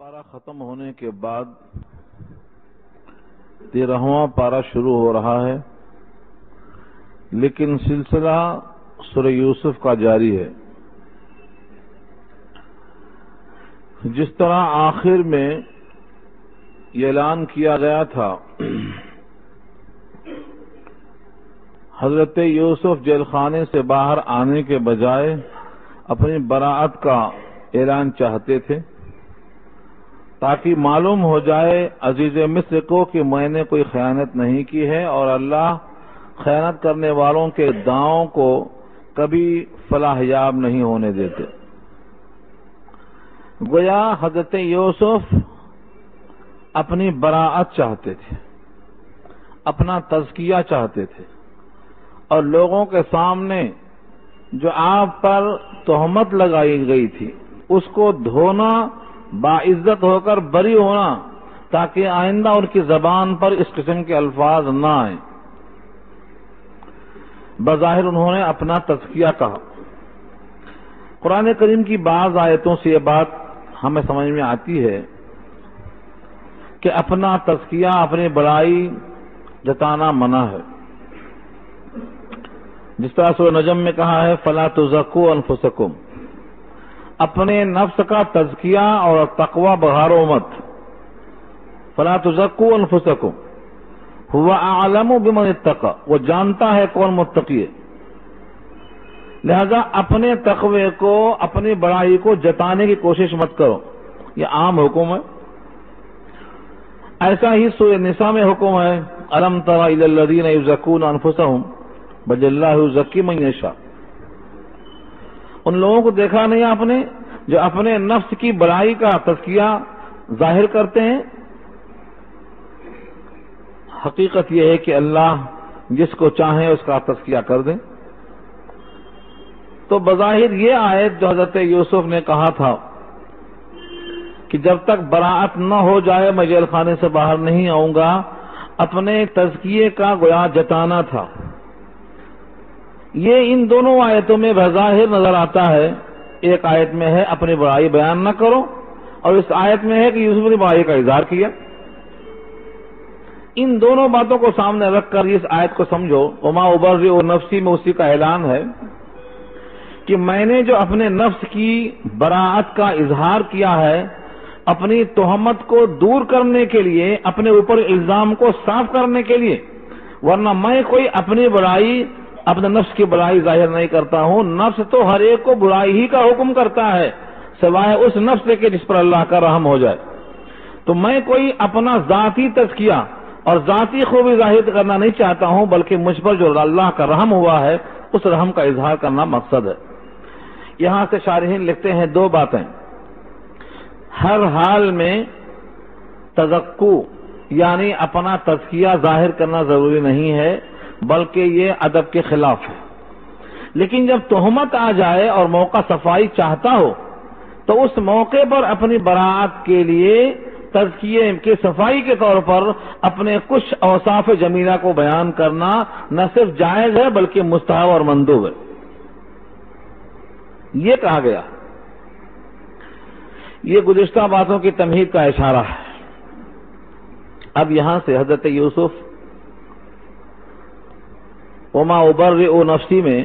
پارہ ختم ہونے کے بعد 13واں پارہ شروع ہو رہا ہے، لیکن سلسلہ سورہ یوسف کا جاری ہے۔ جس طرح آخر میں یہ اعلان کیا گیا تھا حضرت یوسف جیل خانے سے باہر آنے کے بجائے اپنی براءت کا اعلان چاہتے تھے تاکہ معلوم ہو جائے عزیز مصر کو کہ میں نے کوئی خیانت نہیں کی ہے، اور اللہ خیانت کرنے والوں کے داؤں کو کبھی فلاح یاب نہیں ہونے دیتے۔ گویا حضرت یوسف اپنی براءت چاہتے تھے، اپنا تزکیہ چاہتے تھے، اور لوگوں کے سامنے جو آپ پر تہمت لگائی گئی تھی اس کو دھونا، باعزت ہو کر بری ہونا، تاکہ آئندہ ان کی زبان پر اس قسم کے الفاظ نہ آئیں۔ بظاہر انہوں نے اپنا تزکیہ کہا۔ قرآن کریم کی بعض آیتوں سے یہ بات ہمیں سمجھ میں آتی ہے کہ اپنا تزکیہ، اپنی بڑائی جتانا منع ہے۔ جس طرح سورہ نجم میں کہا ہے فَلَا تُزَكُّوا أَنفُسَكُمْ، اپنے نفس کا تزکیہ اور تقوی بڑھاؤ مت۔ فَلَا تُزَكُّوا أَنفُسَكُمْ هُوَ أَعْلَمُ بِمَنِ اتَّقَى، وہ جانتا ہے کون متقی ہے۔ لہذا اپنے تقوی کو، اپنی بڑائی کو جتانے کی کوشش مت کرو، یہ عام حکم ہے۔ ایسا ہی سورہ نساء میں حکم ہے أَلَمْ تَرَ إِلَى الَّذِينَ يُزَكُّونَ أَنفُسَهُمْ بَلِ اللَّهُ يُزَكِّي مَن يَشَاءُ، ان لوگوں کو دیکھا نہیں آپ نے جو اپنے نفس کی بڑائی کا تزکیہ ظاہر کرتے ہیں؟ حقیقت یہ ہے کہ اللہ جس کو چاہیں اس کا تزکیہ کر دیں۔ تو بظاہر یہ آیت جو حضرت یوسف نے کہا تھا کہ جب تک براءت نہ ہو جائے میں جیل خانے سے باہر نہیں آؤں گا، اپنے تزکیے کا گویا جتانا تھا۔ یہ ان دونوں آیتوں میں بظاہر نظر آتا ہے۔ ایک آیت میں ہے اپنی بڑائی بیان نہ کرو، اور اس آیت میں ہے کہ یوسف نے بڑائی کا اظہار کیا۔ ان دونوں باتوں کو سامنے رکھ کر اس آیت کو سمجھو۔ وما ابرئ نفسی میں اسی کا اعلان ہے کہ میں نے جو اپنے نفس کی براءت کا اظہار کیا ہے، اپنی تہمت کو دور کرنے کے لیے، اپنے اوپر الزام کو صاف کرنے کے لیے، ورنہ میں کوئی اپنی بڑائی، اپنے نفس کی بڑائی ظاہر نہیں کرتا ہوں۔ نفس تو ہر ایک کو برائی ہی کا حکم کرتا ہے، سوائے اس نفس کے جس پر اللہ کا رحم ہو جائے۔ تو میں کوئی اپنا ذاتی تزکیہ اور ذاتی خوبی ظاہر کرنا نہیں چاہتا ہوں، بلکہ مجھ پر جو اللہ کا رحم ہوا ہے اس رحم کا اظہار کرنا مقصد ہے۔ یہاں سے شارحین لکھتے ہیں دو باتیں۔ ہر حال میں تزکو یعنی اپنا تزکیہ ظاہر کرنا ضروری نہیں ہے، بلکہ یہ ادب کے خلاف ہے۔ لیکن جب تہمت آ جائے اور موقع صفائی چاہتا ہو تو اس موقع پر اپنی براءت کے لیے تزکیے کی صفائی کے طور پر اپنے کچھ اوصاف جمیلہ کو بیان کرنا نہ صرف جائز ہے بلکہ مستحب اور مندوب ہے۔ یہ کہا گیا۔ یہ گزشتہ باتوں کی تمہید کا اشارہ ہے۔ اب یہاں سے حضرت یوسف وما ابرئ نفسی میں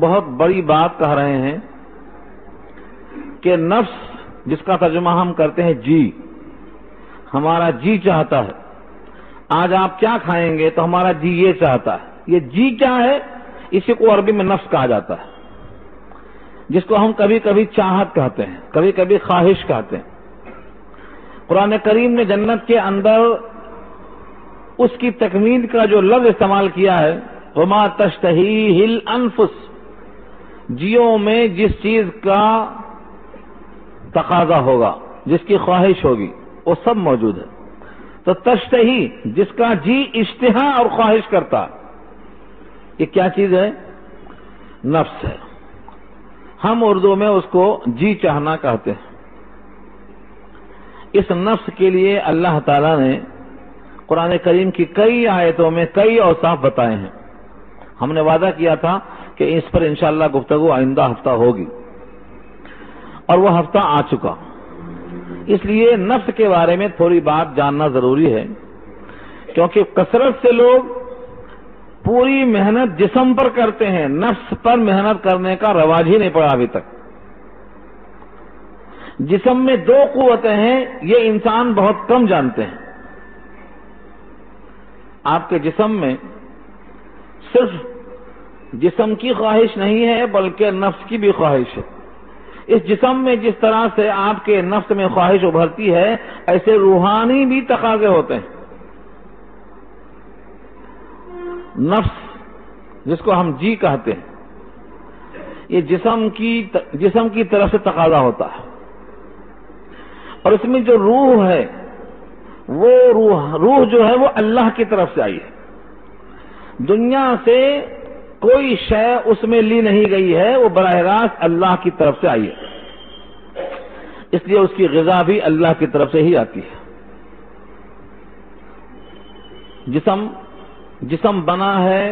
بہت بڑی بات کہہ رہے ہیں کہ نفس، جس کا ترجمہ ہم کرتے ہیں جی، ہمارا جی چاہتا ہے آج آپ کیا کھائیں گے تو ہمارا جی یہ چاہتا ہے۔ یہ جی کیا ہے؟ اسی کو عربی میں نفس کہا جاتا ہے، جس کو ہم کبھی کبھی چاہت کہتے ہیں، کبھی کبھی خواہش کہتے ہیں۔ قرآن کریم نے جنت کے اندر اس کی تکمیل کا جو لفظ استعمال کیا ہے وما تشتہیہ الانفس، جیوں میں جس چیز کا تقاضا ہوگا، جس کی خواہش ہوگی، وہ سب موجود ہے۔ تو تشتہی جس کا جی اشتہا اور خواہش کرتا، یہ کیا چیز ہے؟ نفس ہے۔ ہم اردو میں اس کو جی چاہنا کہتے ہیں۔ اس نفس کے لیے اللہ تعالی نے قرآن کریم کی کئی آیتوں میں کئی اوصاف بتائے ہیں۔ ہم نے وعدہ کیا تھا کہ اس پر انشاءاللہ گفتگو آئندہ ہفتہ ہوگی، اور وہ ہفتہ آ چکا۔ اس لیے نفس کے بارے میں تھوڑی بات جاننا ضروری ہے، کیونکہ کثرت سے لوگ پوری محنت جسم پر کرتے ہیں، نفس پر محنت کرنے کا رواج ہی نہیں پڑا ابھی تک۔ جسم میں 2 قوتیں ہیں، یہ انسان بہت کم جانتے ہیں۔ آپ کے جسم میں صرف جسم کی خواہش نہیں ہے بلکہ نفس کی بھی خواہش ہے۔ اس جسم میں جس طرح سے آپ کے نفس میں خواہش ابھرتی ہے، ایسے روحانی بھی تقاضے ہوتے ہیں۔ نفس جس کو ہم جی کہتے ہیں، یہ جسم کی طرف سے تقاضا ہوتا ہے، اور اس میں جو روح ہے وہ روح جو ہے وہ اللہ کی طرف سے آئی ہے۔ دنیا سے کوئی شے اس میں لی نہیں گئی ہے، وہ براہ راست اللہ کی طرف سے آئی ہے، اس لیے اس کی غذا بھی اللہ کی طرف سے ہی آتی ہے۔ جسم بنا ہے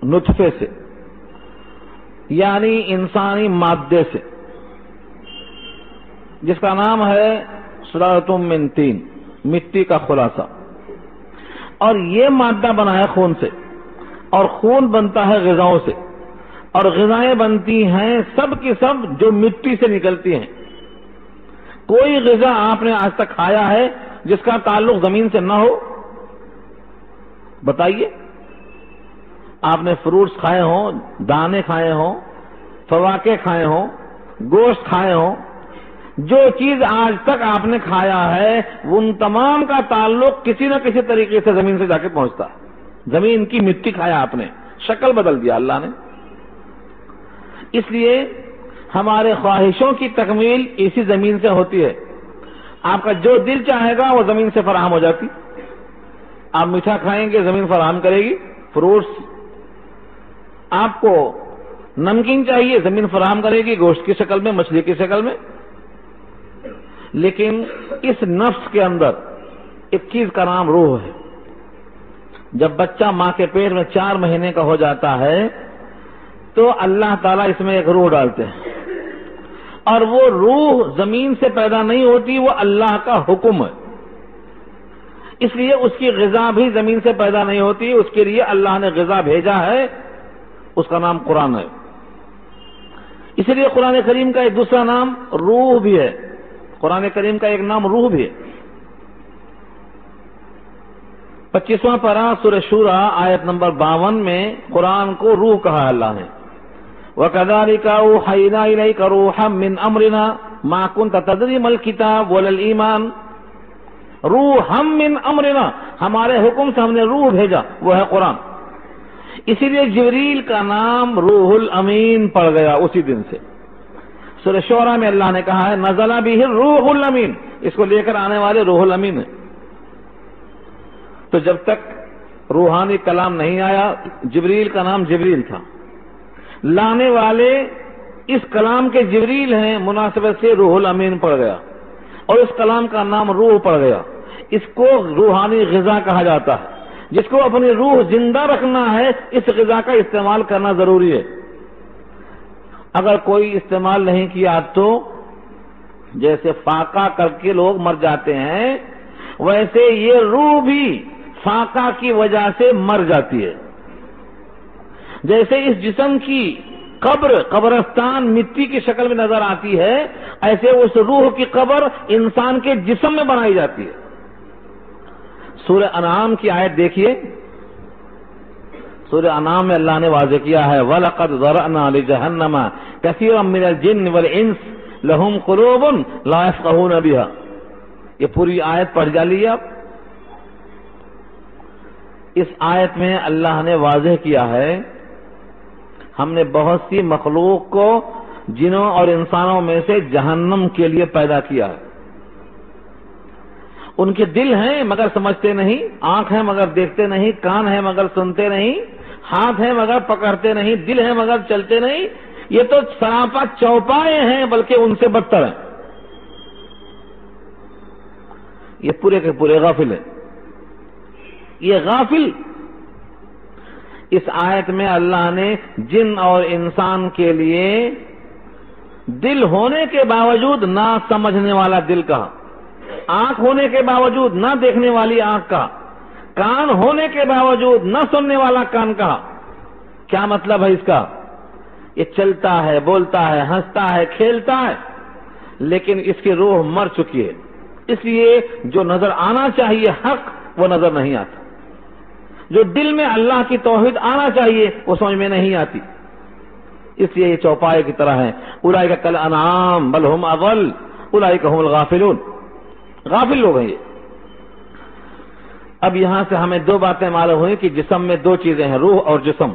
نطفے سے، یعنی انسانی مادے سے، جس کا نام ہے سلالۃ من طین، مٹی کا خلاصہ، اور یہ مادہ بنا ہے خون سے، اور خون بنتا ہے غذاؤں سے، اور غذائیں بنتی ہیں سب کی سب جو مٹی سے نکلتی ہیں۔ کوئی غذا آپ نے آج تک کھایا ہے جس کا تعلق زمین سے نہ ہو؟ بتائیے۔ آپ نے فروٹس کھائے ہوں، دانے کھائے ہوں، فواکہ کھائے ہوں، گوشت کھائے ہوں، جو چیز آج تک آپ نے کھایا ہے ان تمام کا تعلق کسی نہ کسی طریقے سے زمین سے جا کے پہنچتا ہے۔ زمین کی مٹی کھایا آپ نے، شکل بدل دیا اللہ نے۔ اس لیے ہمارے خواہشوں کی تکمیل اسی زمین سے ہوتی ہے۔ آپ کا جو دل چاہے گا وہ زمین سے فراہم ہو جاتی۔ آپ میٹھا کھائیں گے زمین فراہم کرے گی، فروٹس۔ آپ کو نمکین چاہیے زمین فراہم کرے گی، گوشت کی شکل میں، مچھلی کی شکل میں۔ لیکن اس نفس کے اندر ایک چیز کا نام روح ہے۔ جب بچہ ماں کے پیٹ میں 4 مہینے کا ہو جاتا ہے تو اللہ تعالیٰ اس میں ایک روح ڈالتے ہیں، اور وہ روح زمین سے پیدا نہیں ہوتی، وہ اللہ کا حکم ہے۔ اس لیے اس کی غذا بھی زمین سے پیدا نہیں ہوتی، اس کے لیے اللہ نے غذا بھیجا ہے، اس کا نام قرآن ہے۔ اسی لیے قرآن کریم کا ایک دوسرا نام روح بھی ہے، قرآن کریم کا ایک نام روح بھی ہے۔ 25واں پارہ سورہ شورى آیت نمبر 52 میں قرآن کو روح کہا ہے اللہ نے۔ وَكَذَلِكَ أَوْحَيْنَا إِلَيْكَ رُوحًا مِّنْ أَمْرِنَا مَا كُنْتَ تَدْرِي مَا الْكِتَابُ وَلَا الْإِيمَانُ۔ روحًا مِّنْ أَمْرِنَا، ہمارے حکم سے ہم نے روح بھیجا، وہ ہے قرآن۔ اسی لیے جبریل کا نام روح الامین پڑ گیا اسی دن سے۔ سورہ شعراء میں اللہ نے کہا ہے نزل بہ الروح الامین، اس کو لے کر آنے والے روح الامین ہے۔ تو جب تک روحانی کلام نہیں آیا، جبریل کا نام جبریل تھا، لانے والے اس کلام کے جبریل ہیں، مناسبت سے روح الامین پڑ گیا، اور اس کلام کا نام روح پڑ گیا۔ اس کو روحانی غذا کہا جاتا ہے۔ جس کو اپنی روح زندہ رکھنا ہے اس غذا کا استعمال کرنا ضروری ہے۔ اگر کوئی استعمال نہیں کیا تو جیسے فاقہ کر کے لوگ مر جاتے ہیں، ویسے یہ روح بھی فاقہ کی وجہ سے مر جاتی ہے۔ جیسے اس جسم کی قبرستان مٹی کی شکل میں نظر آتی ہے، ایسے اس روح کی قبر انسان کے جسم میں بنائی جاتی ہے۔ سورہ انعام کی آیت دیکھیے، سورہ انعام میں اللہ نے واضح کیا ہے وَلَقَدْ ذَرَأْنَا لِجَهَنَّمَ كَثِيرًا مِّنَ الْجِنِّ وَالْإِنسِ لَهُمْ قُلُوبٌ لَا يَفْقَهُونَ بِهَا۔ یہ پوری آیت پڑھ ڈالیے آپ۔ اس آیت میں اللہ نے واضح کیا ہے ہم نے بہت سی مخلوق کو جنوں اور انسانوں میں سے جہنم کے لیے پیدا کیا ہے۔ ان کے دل ہیں مگر سمجھتے نہیں، آنکھ ہیں مگر دیکھتے نہیں، کان ہیں مگر سنتے نہیں، ہاتھ ہیں مگر پکڑتے نہیں، دل ہیں مگر چلتے نہیں۔ یہ تو سراپا چوپائے ہیں، بلکہ ان سے بدتر ہیں۔ یہ پورے کے پورے غافل ہیں۔ یہ غافل، اس آیت میں اللہ نے جن اور انسان کے لیے دل ہونے کے باوجود نہ سمجھنے والا دل کہا، آنکھ ہونے کے باوجود نہ دیکھنے والی آنکھ کہا، کان ہونے کے باوجود نہ سننے والا کان کہا۔ کیا مطلب ہے اس کا؟ یہ چلتا ہے، بولتا ہے، ہنستا ہے، کھیلتا ہے، لیکن اس کی روح مر چکی ہے، اس لیے جو نظر آنا چاہیے حق وہ نظر نہیں آتا، جو دل میں اللہ کی توحید آنا چاہیے وہ سمجھ میں نہیں آتی، اس لیے یہ چوپائے کی طرح ہے۔ اولئک کالانعام بل ہم اضل اولئک هم الغافلون، غافل لوگ ہیں یہ۔ اب یہاں سے ہمیں دو باتیں معلوم ہوئی کہ جسم میں دو چیزیں ہیں، روح اور جسم۔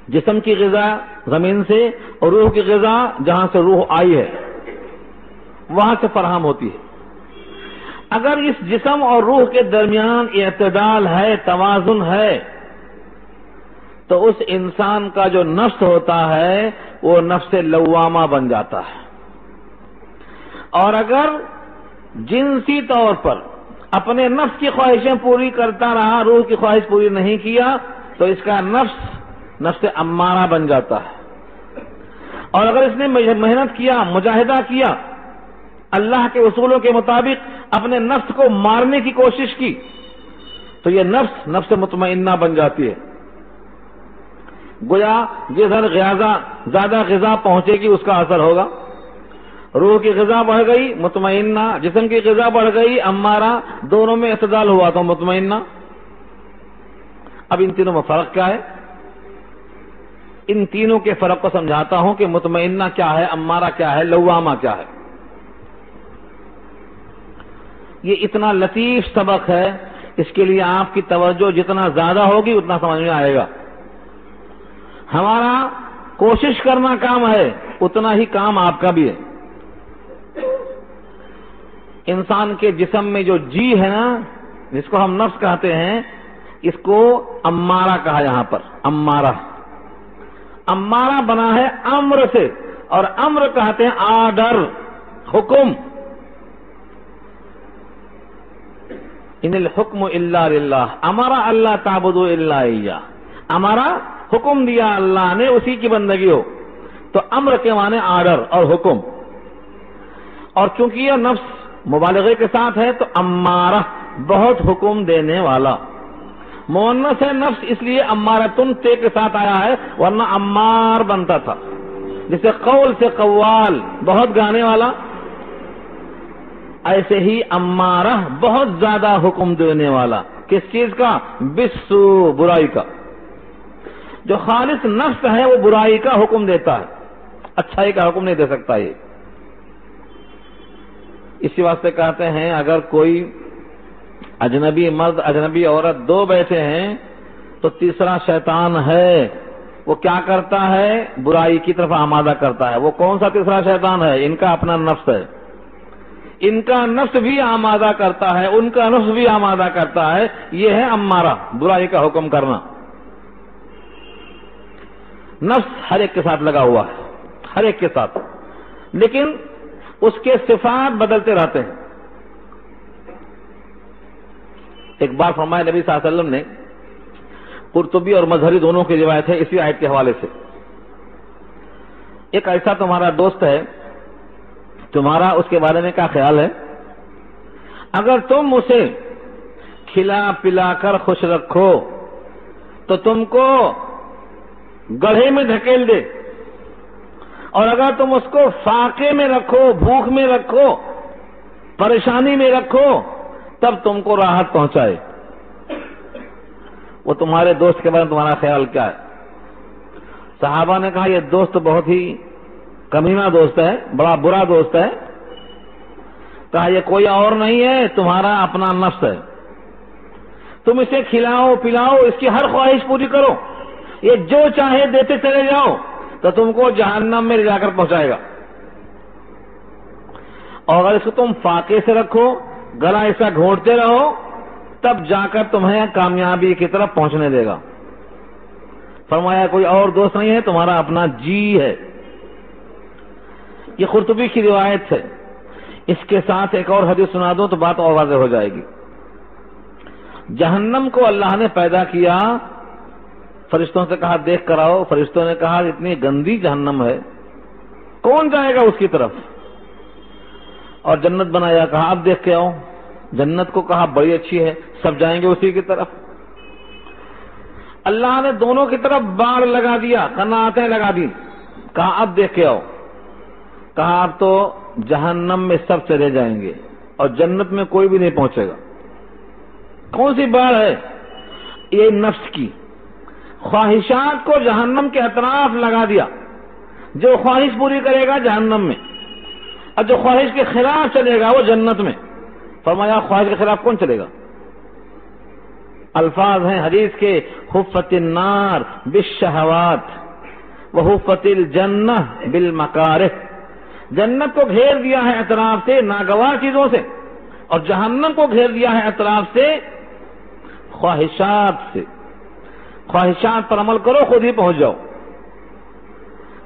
جسم کی غذا زمین سے اور روح کی غذا جہاں سے روح آئی ہے وہاں سے فراہم ہوتی ہے۔ اگر اس جسم اور روح کے درمیان اعتدال ہے، توازن ہے، تو اس انسان کا جو نفس ہوتا ہے وہ نفس لوامہ بن جاتا ہے، اور اگر جنسی طور پر اپنے نفس کی خواہشیں پوری کرتا رہا، روح کی خواہش پوری نہیں کیا، تو اس کا نفس امارہ بن جاتا ہے۔ اور اگر اس نے محنت کیا، مجاہدہ کیا، اللہ کے اصولوں کے مطابق اپنے نفس کو مارنے کی کوشش کی، تو یہ نفس مطمئنہ بن جاتی ہے۔ گویا جدھر زیادہ غذا پہنچے گی اس کا اثر ہوگا۔ روح کی غذا بڑھ گئی مطمئنہ، جسم کی غذا بڑھ گئی امارہ، دونوں میں اعتدال ہوا تو مطمئنہ۔ اب ان تینوں میں فرق کیا ہے؟ ان تینوں کے فرق کو سمجھاتا ہوں کہ مطمئنہ کیا ہے، امارہ کیا ہے، لوامہ کیا ہے۔ یہ اتنا لطیف سبق ہے، اس کے لیے آپ کی توجہ جتنا زیادہ ہوگی اتنا سمجھ میں آئے گا۔ ہمارا کوشش کرنا کام ہے، اتنا ہی کام آپ کا بھی ہے۔ انسان کے جسم میں جو جی ہے نا، جس کو ہم نفس کہتے ہیں، اس کو امارہ کہا یہاں پر۔ امارہ بنا ہے امر سے، اور امر کہتے ہیں آرڈر، حکم۔ ان الحکم الا للہ امر اللہ تعبدوا الا ایہ، ہمارا حکم دیا اللہ نے اسی کی بندگی ہو، تو امر کے معنی آرڈر اور حکم۔ اور چونکہ یہ نفس مبالغے کے ساتھ ہے تو امارہ بہت حکم دینے والا۔ مؤنث ہے نفس، اس لیے امارتن تے کے ساتھ آیا ہے، ورنہ امار بنتا تھا، جسے قول سے قوال، بہت گانے والا۔ ایسے ہی امارہ بہت زیادہ حکم دینے والا۔ کس چیز کا؟ بالسو، برائی کا۔ جو خالص نفس ہے وہ برائی کا حکم دیتا ہے، اچھائی کا حکم نہیں دے سکتا۔ یہ اسی واسطے کہتے ہیں اگر کوئی اجنبی مرد اجنبی عورت دو بیٹھے ہیں تو تیسرا شیطان ہے، وہ کیا کرتا ہے؟ برائی کی طرف آمادہ کرتا ہے۔ وہ کون سا تیسرا شیطان ہے؟ ان کا اپنا نفس ہے۔ ان کا نفس بھی آمادہ کرتا ہے، ان کا نفس بھی آمادہ کرتا ہے۔ یہ ہے امارہ، برائی کا حکم کرنا۔ نفس ہر ایک کے ساتھ لگا ہوا ہے، ہر ایک کے ساتھ، لیکن اس کے صفات بدلتے رہتے ہیں۔ ایک بار فرمایا نبی صلی اللہ علیہ وسلم نے، قرطبی اور مظہری دونوں کی روایت ہے اسی آیت کے حوالے سے، ایک ایسا تمہارا دوست ہے، تمہارا اس کے بارے میں کیا خیال ہے؟ اگر تم اسے کھلا پلا کر خوش رکھو تو تم کو گڑھے میں دھکیل دے، اور اگر تم اس کو فاقے میں رکھو، بھوک میں رکھو، پریشانی میں رکھو، تب تم کو راحت پہنچائے۔ وہ تمہارے دوست کے بارے میں تمہارا خیال کیا ہے؟ صحابہ نے کہا یہ دوست بہت ہی کمینہ دوست ہے، بڑا برا دوست ہے۔ کہا یہ کوئی اور نہیں ہے، تمہارا اپنا نفس ہے۔ تم اسے کھلاؤ پلاؤ، اس کی ہر خواہش پوری کرو، یہ جو چاہے دیتے چلے جاؤ، تو تم کو جہنم میں لے جا کر پہنچائے گا۔ اور اگر اس کو تم فاقے سے رکھو، گلا ایسا گھونٹتے رہو، تب جا کر تمہیں کامیابی کی طرف پہنچنے دے گا۔ فرمایا کوئی اور دوست نہیں ہے، تمہارا اپنا جی ہے۔ یہ قرطبی کی روایت ہے۔ اس کے ساتھ ایک اور حدیث سنا دوں تو بات اور واضح ہو جائے گی۔ جہنم کو اللہ نے پیدا کیا، فرشتوں سے کہا دیکھ کر آؤ، فرشتوں نے کہا اتنی گندی جہنم ہے، کون جائے گا اس کی طرف؟ اور جنت بنایا، کہا اب دیکھ کے آؤ، جنت کو کہا بڑی اچھی ہے، سب جائیں گے اسی کی طرف۔ اللہ نے دونوں کی طرف باڑ لگا دیا، قناعتیں لگا دی، کہا اب دیکھ کے آؤ، کہا اب تو جہنم میں سب چلے جائیں گے اور جنت میں کوئی بھی نہیں پہنچے گا۔ کون سی باڑ ہے؟ یہ نفس کی خواہشات کو جہنم کے اطراف لگا دیا، جو خواہش پوری کرے گا جہنم میں، اور جو خواہش کے خلاف چلے گا وہ جنت میں۔ فرمایا خواہش کے خلاف کون چلے گا؟ الفاظ ہیں حدیث کے، حفت النار بالشہوات وحفت الجنہ بالمکارہ، جنت کو گھیر دیا ہے اطراف سے ناگوار چیزوں سے، اور جہنم کو گھیر دیا ہے اطراف سے خواہشات سے۔ خواہشات پر عمل کرو، خود ہی پہنچ جاؤ۔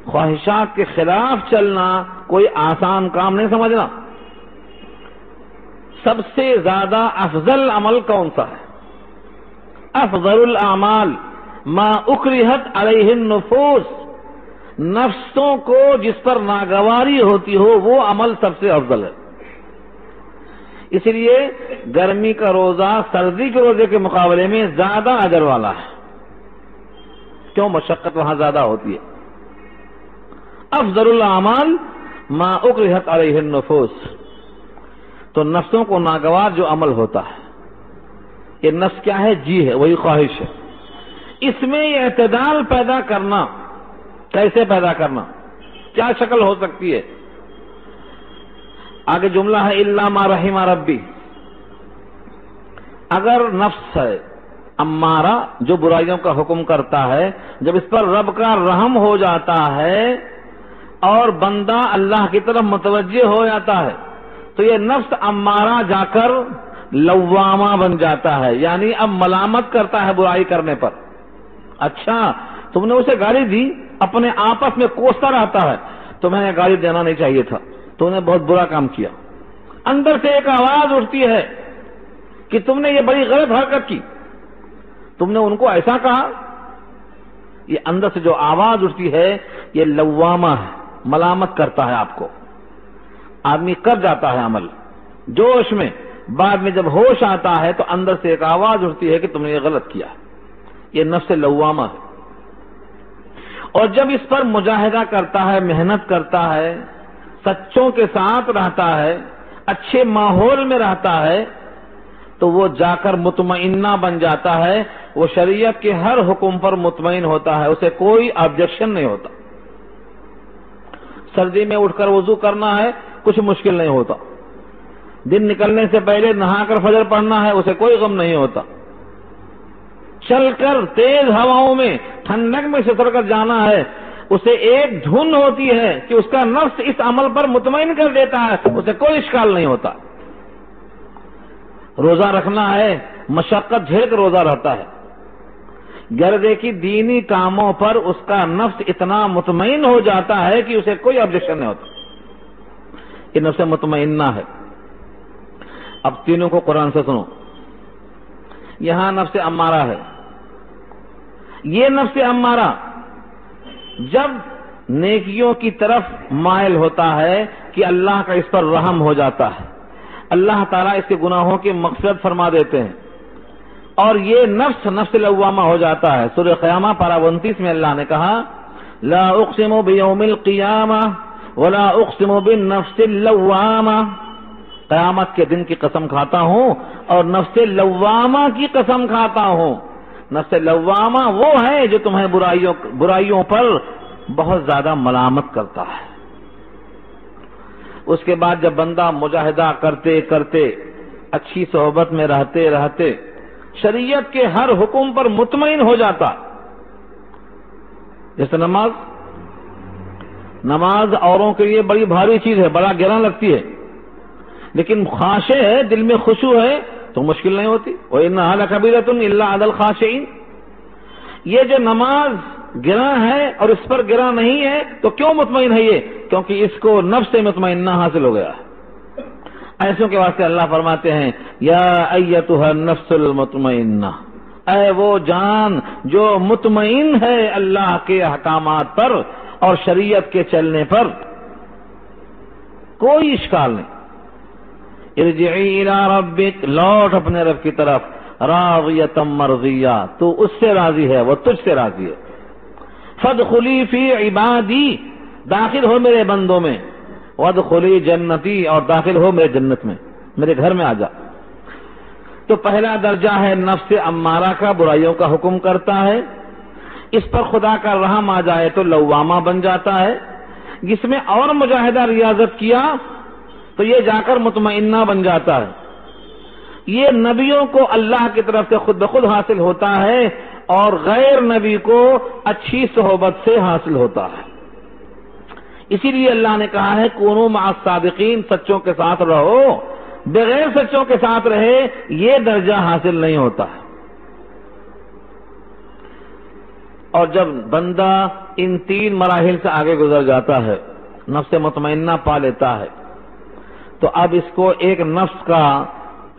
خواہشات کے خلاف چلنا کوئی آسان کام نہیں سمجھنا۔ سب سے زیادہ افضل عمل کون سا ہے؟ افضل الاعمال ما اکرہت علیہ النفوس، نفسوں کو جس پر ناگواری ہوتی ہو وہ عمل سب سے افضل ہے۔ اس لیے گرمی کا روزہ سردی کے روزے کے مقابلے میں زیادہ اجر والا ہے۔ کیوں؟ مشقت وہاں زیادہ ہوتی ہے۔ افضل الاعمال ما اکرہت علیہ النفوس، تو نفسوں کو ناگوار جو عمل ہوتا ہے، یہ نفس کیا ہے؟ جی ہے، وہی خواہش ہے۔ اس میں یہ اعتدال پیدا کرنا، کیسے پیدا کرنا؟ کیا شکل ہو سکتی ہے؟ آگے جملہ ہے الا ما رحم ربی۔ اگر نفس ہے امارہ جو برائیوں کا حکم کرتا ہے، جب اس پر رب کا رحم ہو جاتا ہے اور بندہ اللہ کی طرف متوجہ ہو جاتا ہے، تو یہ نفس امارہ جا کر لوامہ بن جاتا ہے، یعنی اب ملامت کرتا ہے برائی کرنے پر۔ اچھا تم نے اسے گالی دی، اپنے آپس میں کوستا رہتا ہے، تمہیں گالی دینا نہیں چاہیے تھا، تم نے بہت برا کام کیا۔ اندر سے ایک آواز اٹھتی ہے کہ تم نے یہ بڑی غلط حرکت کی، تم نے ان کو ایسا کہا۔ یہ اندر سے جو آواز اٹھتی ہے یہ لوامہ ہے، ملامت کرتا ہے آپ کو۔ آدمی کر جاتا ہے عمل جوش میں، بعد میں جب ہوش آتا ہے تو اندر سے ایک آواز اٹھتی ہے کہ تم نے یہ غلط کیا۔ یہ نفس لوامہ ہے۔ اور جب اس پر مجاہدہ کرتا ہے، محنت کرتا ہے، سچوں کے ساتھ رہتا ہے، اچھے ماحول میں رہتا ہے، تو وہ جا کر مطمئنہ بن جاتا ہے، وہ شریعت کے ہر حکم پر مطمئن ہوتا ہے، اسے کوئی آبجیکشن نہیں ہوتا۔ سردی میں اٹھ کر وضو کرنا ہے، کچھ مشکل نہیں ہوتا۔ دن نکلنے سے پہلے نہا کر فجر پڑھنا ہے، اسے کوئی غم نہیں ہوتا۔ چل کر تیز ہواؤں میں ٹھنڈک میں سفر کر جانا ہے، اسے ایک دھن ہوتی ہے کہ اس کا نفس اس عمل پر مطمئن کر دیتا ہے، اسے کوئی اشکال نہیں ہوتا۔ روزہ رکھنا ہے، مشقت جھیل کر روزہ رہتا ہے، گردے کی دینی کاموں پر اس کا نفس اتنا مطمئن ہو جاتا ہے کہ اسے کوئی آبجیکشن نہیں ہوتا۔ یہ نفس مطمئنہ ہے۔ اب تینوں کو قرآن سے سنو۔ یہاں نفس امارہ ہے، یہ نفس امارہ جب نیکیوں کی طرف مائل ہوتا ہے کہ اللہ کا اس پر رحم ہو جاتا ہے، اللہ تعالیٰ اس کے گناہوں کی مغفرت فرما دیتے ہیں، اور یہ نفس لوامہ ہو جاتا ہے۔ سورہ قیامہ پارہ 29 میں اللہ نے کہا لا اقسم بیوم القیامہ ولا اقسم بالنفس اللوامہ، قیامت کے دن کی قسم کھاتا ہوں اور نفس لوامہ کی قسم کھاتا ہوں۔ نفس لوامہ وہ ہے جو تمہیں برائیوں پر بہت زیادہ ملامت کرتا ہے۔ اس کے بعد جب بندہ مجاہدہ کرتے کرتے، اچھی صحبت میں رہتے رہتے شریعت کے ہر حکم پر مطمئن ہو جاتا، جیسے نماز اوروں کے لیے بڑی بھاری چیز ہے، بڑا گران لگتی ہے، لیکن خاشع ہے، دل میں خشوع ہے تو مشکل نہیں ہوتی۔ وَإِنَّهَا لَكَبِيرَةٌ إِلَّا عَلَى الْخَاشِعِينَ۔ یہ جو نماز گراں ہے اور اس پر گراں نہیں ہے تو کیوں مطمئن ہے یہ؟ کیونکہ اس کو نفس مطمئنہ حاصل ہو گیا ہے۔ ایسوں کے واسطے اللہ فرماتے ہیں یا ایتھا النفس المطمئنہ، اے وہ جان جو مطمئن ہے اللہ کے احکامات پر اور شریعت کے چلنے پر، کوئی اشکال نہیں. ارجعی الی ربک، لوٹ اپنے رب کی طرف، راضیۃ مرضیہ، تو اس سے راضی ہے، وہ تجھ سے راضی ہے. فادخلی فی عبادی، داخل ہو میرے بندوں میں، وادخلی جنتی، اور داخل ہو میرے جنت میں، میرے گھر میں آ جا. تو پہلا درجہ ہے نفس امارہ کا، برائیوں کا حکم کرتا ہے، اس پر خدا کا رحم آ جائے تو لوامہ بن جاتا ہے. جس میں اور مجاہدہ ریاضت کیا تو یہ جا کر مطمئنہ بن جاتا ہے. یہ نبیوں کو اللہ کی طرف سے خود بخود حاصل ہوتا ہے اور غیر نبی کو اچھی صحبت سے حاصل ہوتا ہے. اسی لیے اللہ نے کہا ہے کونوا مع الصادقین، سچوں کے ساتھ رہو. بغیر سچوں کے ساتھ رہے یہ درجہ حاصل نہیں ہوتا ہے. اور جب بندہ ان 3 مراحل سے آگے گزر جاتا ہے، نفس مطمئنہ پا لیتا ہے، تو اب اس کو ایک نفس کا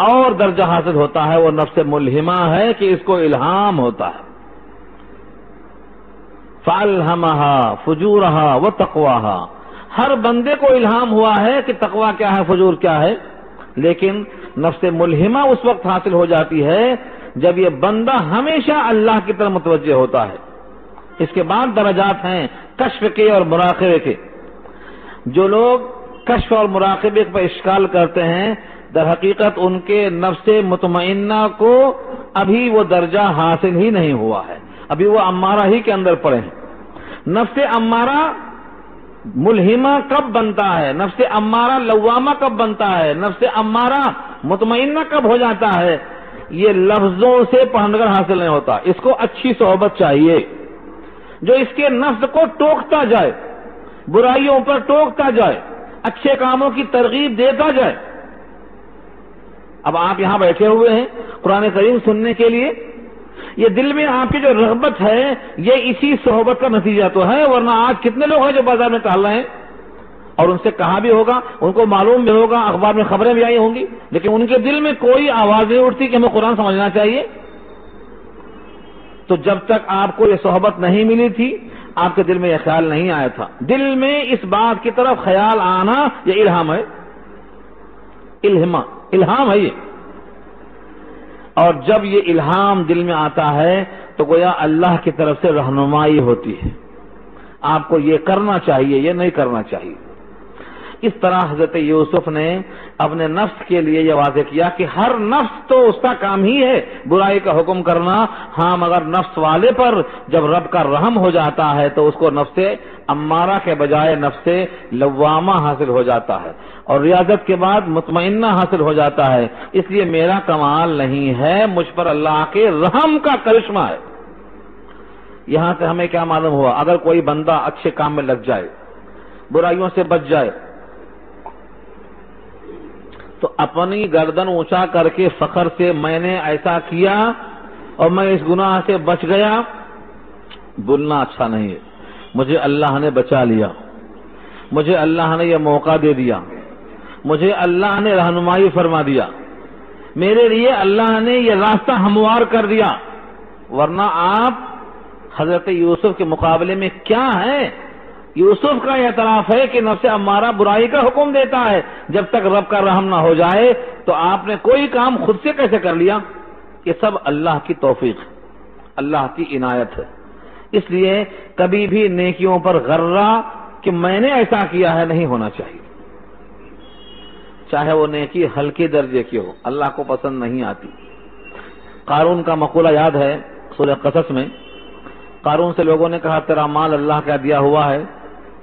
اور درجہ حاصل ہوتا ہے، وہ نفس ملہمہ ہے کہ اس کو الہام ہوتا ہے. فَأَلْهَمَهَا فُجُورَهَا وَتَقْوَاهَا، ہر بندے کو الہام ہوا ہے کہ تقویٰ کیا ہے، فجور کیا ہے. لیکن نفس ملہمہ اس وقت حاصل ہو جاتی ہے جب یہ بندہ ہمیشہ اللہ کی طرف متوجہ ہوتا ہے. اس کے بعد درجات ہیں کشف کے اور مراقبے کے. جو لوگ کشف اور مراقبے پر اشکال کرتے ہیں، در حقیقت ان کے نفس مطمئنہ کو ابھی وہ درجہ حاصل ہی نہیں ہوا ہے، ابھی وہ امارہ ہی کے اندر پڑے ہیں. نفس امارہ ملہمہ کب بنتا ہے، نفس امارہ لوامہ کب بنتا ہے، نفس امارہ مطمئنہ کب ہو جاتا ہے، یہ لفظوں سے پڑھ کر حاصل نہیں ہوتا. اس کو اچھی صحبت چاہیے جو اس کے نفس کو ٹوکتا جائے، برائیوں پر ٹوکتا جائے، اچھے کاموں کی ترغیب دیتا جائے. اب آپ یہاں بیٹھے ہوئے ہیں قرآن کریم سننے کے لیے، یہ دل میں آپ کی جو رغبت ہے یہ اسی صحبت کا نتیجہ تو ہے. ورنہ آج کتنے لوگ ہیں جو بازار میں ٹہل رہے ہیں، اور ان سے کہا بھی ہوگا، ان کو معلوم بھی ہوگا، اخبار میں خبریں بھی آئی ہوں گی، لیکن ان کے دل میں کوئی آواز نہیں اٹھتی کہ ہمیں قرآن سمجھنا چاہیے. تو جب تک آپ کو یہ صحبت نہیں ملی تھی آپ کے دل میں یہ خیال نہیں آیا تھا. دل میں اس بات کی طرف خیال آنا یہ الہام ہے، الہام ہے یہ. اور جب یہ الہام دل میں آتا ہے تو گویا اللہ کی طرف سے رہنمائی ہوتی ہے، آپ کو یہ کرنا چاہیے، یہ نہیں کرنا چاہیے. اس طرح حضرت یوسف نے اپنے نفس کے لیے یہ واضح کیا کہ ہر نفس تو اس کا کام ہی ہے برائی کا حکم کرنا. ہاں مگر نفس والے پر جب رب کا رحم ہو جاتا ہے تو اس کو نفس امارہ کے بجائے نفس لوامہ حاصل ہو جاتا ہے، اور ریاضت کے بعد مطمئنہ حاصل ہو جاتا ہے. اس لیے میرا کمال نہیں ہے، مجھ پر اللہ کے رحم کا کرشمہ ہے. یہاں سے ہمیں کیا معلوم ہوا؟ اگر کوئی بندہ اچھے کام میں لگ جائے، برائیوں سے بچ جائے، تو اپنی گردن اونچا کر کے فخر سے میں نے ایسا کیا اور میں اس گناہ سے بچ گیا، بولنا اچھا نہیں ہے. مجھے اللہ نے بچا لیا، مجھے اللہ نے یہ موقع دے دیا، مجھے اللہ نے رہنمائی فرما دیا، میرے لیے اللہ نے یہ راستہ ہموار کر دیا. ورنہ آپ حضرت یوسف کے مقابلے میں کیا ہیں؟ یوسف کا اعتراف ہے کہ نفس امارہ برائی کا حکم دیتا ہے. جب تک رب کا رحم نہ ہو جائے تو آپ نے کوئی کام خود سے کیسے کر لیا؟ یہ سب اللہ کی توفیق ہے، اللہ کی عنایت ہے. اس لیے کبھی بھی نیکیوں پر غرہ کہ میں نے ایسا کیا ہے نہیں ہونا چاہیے. چاہے وہ نیکی ہلکے درجے کی ہو، اللہ کو پسند نہیں آتی. قارون کا مقولہ یاد ہے سورہ قصص میں. قارون سے لوگوں نے کہا تیرا مال اللہ کا دیا ہوا ہے،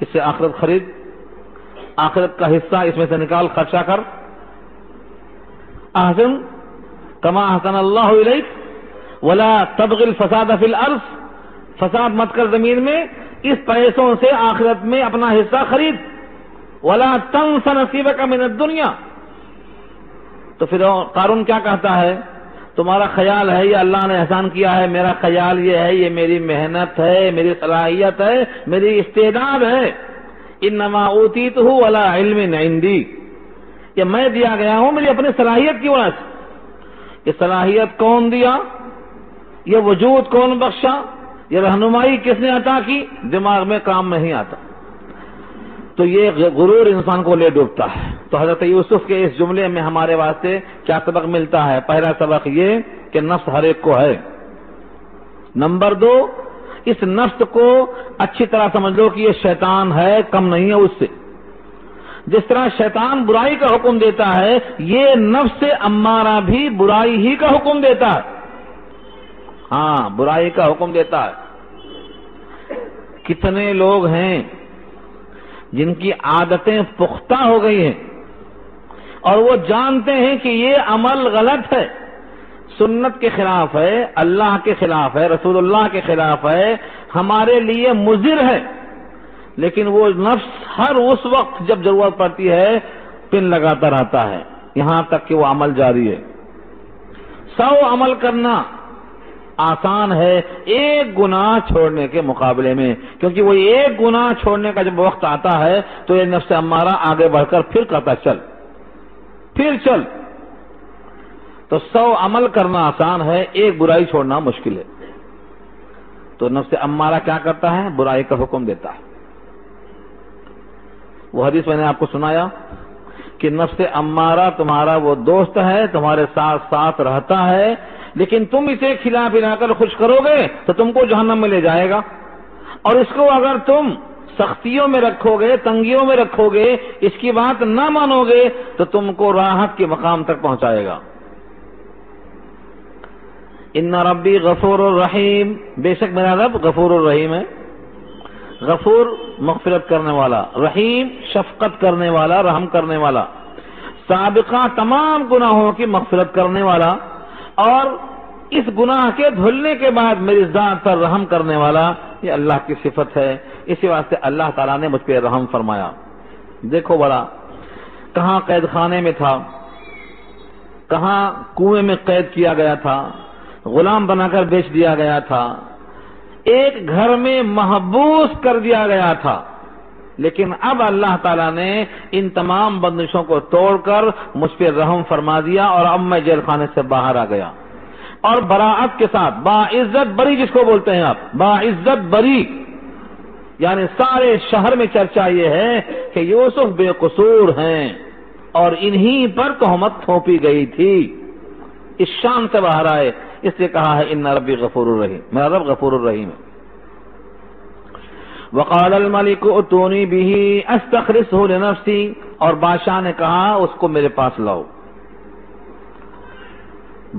اس سے آخرت خرید، آخرت کا حصہ اس میں سے نکال خرچہ کر. احسن کما احسن اللہ الیک ولا تبغ الفساد فی الارض، فساد مت کر زمین میں، اس پیسوں سے آخرت میں اپنا حصہ خرید. ولا تنس نصیبک من الدنیا. تو پھر قارون کیا کہتا ہے؟ تمہارا خیال ہے یہ اللہ نے احسان کیا ہے، میرا خیال یہ ہے یہ میری محنت ہے، میری صلاحیت ہے، میری استعداد ہے. انما اوتیتہ علی علم عندی، یہ میں دیا گیا ہوں میری اپنی صلاحیت کی وجہ سے. یہ صلاحیت کون دیا؟ یہ وجود کون بخشا؟ یہ رہنمائی کس نے عطا کی؟ دماغ میں کام نہیں آتا. تو یہ غرور انسان کو لے ڈوبتا ہے. تو حضرت یوسف کے اس جملے میں ہمارے واسطے کیا سبق ملتا ہے؟ پہلا سبق یہ کہ نفس ہر ایک کو ہے. نمبر 2، اس نفس کو اچھی طرح سمجھ لو کہ یہ شیطان ہے، کم نہیں ہے اس سے. جس طرح شیطان برائی کا حکم دیتا ہے، یہ نفس امارہ بھی برائی ہی کا حکم دیتا ہے. ہاں، برائی کا حکم دیتا ہے. کتنے لوگ ہیں جن کی عادتیں پختہ ہو گئی ہیں اور وہ جانتے ہیں کہ یہ عمل غلط ہے، سنت کے خلاف ہے، اللہ کے خلاف ہے، رسول اللہ کے خلاف ہے، ہمارے لیے مضر ہے، لیکن وہ نفس ہر اس وقت جب ضرورت پڑتی ہے پن لگاتا رہتا ہے یہاں تک کہ وہ عمل جاری ہے. 100 عمل کرنا آسان ہے ایک گناہ چھوڑنے کے مقابلے میں، کیونکہ وہ ایک گناہ چھوڑنے کا جب وقت آتا ہے تو یہ نفس امارہ آگے بڑھ کر پھر کہتا پھر چل. تو 100 عمل کرنا آسان ہے، ایک برائی چھوڑنا مشکل ہے. تو نفس امارہ کیا کرتا ہے؟ برائی کا حکم دیتا ہے. وہ حدیث میں نے آپ کو سنایا کہ نفس امارہ تمہارا وہ دوست ہے، تمہارے ساتھ ساتھ رہتا ہے، لیکن تم اسے کھلا پلا کر خوش کرو گے تو تم کو جہنم میں لے جائے گا، اور اس کو اگر تم سختیوں میں رکھو گے، تنگیوں میں رکھو گے، اس کی بات نہ مانو گے تو تم کو راحت کے مقام تک پہنچائے گا. ان ربی غفور الرحیم، بے شک میرا رب غفور الرحیم ہے. غفور مغفرت کرنے والا، رحیم شفقت کرنے والا، رحم کرنے والا، سابقہ تمام گناہوں کی مغفرت کرنے والا، اور اس گناہ کے دھلنے کے بعد میری ذات پر رحم کرنے والا. یہ اللہ کی صفت ہے، اسی واسطے اللہ تعالیٰ نے مجھ پہ رحم فرمایا. دیکھو بڑا، کہاں قید خانے میں تھا، کہاں کنویں میں قید کیا گیا تھا، غلام بنا کر بیچ دیا گیا تھا، ایک گھر میں محبوس کر دیا گیا تھا، لیکن اب اللہ تعالیٰ نے ان تمام بندشوں کو توڑ کر مجھ پہ رحم فرما دیا، اور اب میں جیل خانے سے باہر آ گیا، اور براعت کے ساتھ باعزت بری، جس کو بولتے ہیں آپ باعزت بری، یعنی سارے شہر میں چرچا یہ ہے کہ یوسف بے قصور ہیں اور انہی پر تہمت تھوپی گئی تھی. اس شان سے باہر آئے، اس لیے کہا ہے ان ربی غفور الرحیم، میرا رب غفور الرحیم ہے. وقال الملک اتونی به استخلصه لنفسی، اور بادشاہ نے کہا اس کو میرے پاس لاؤ.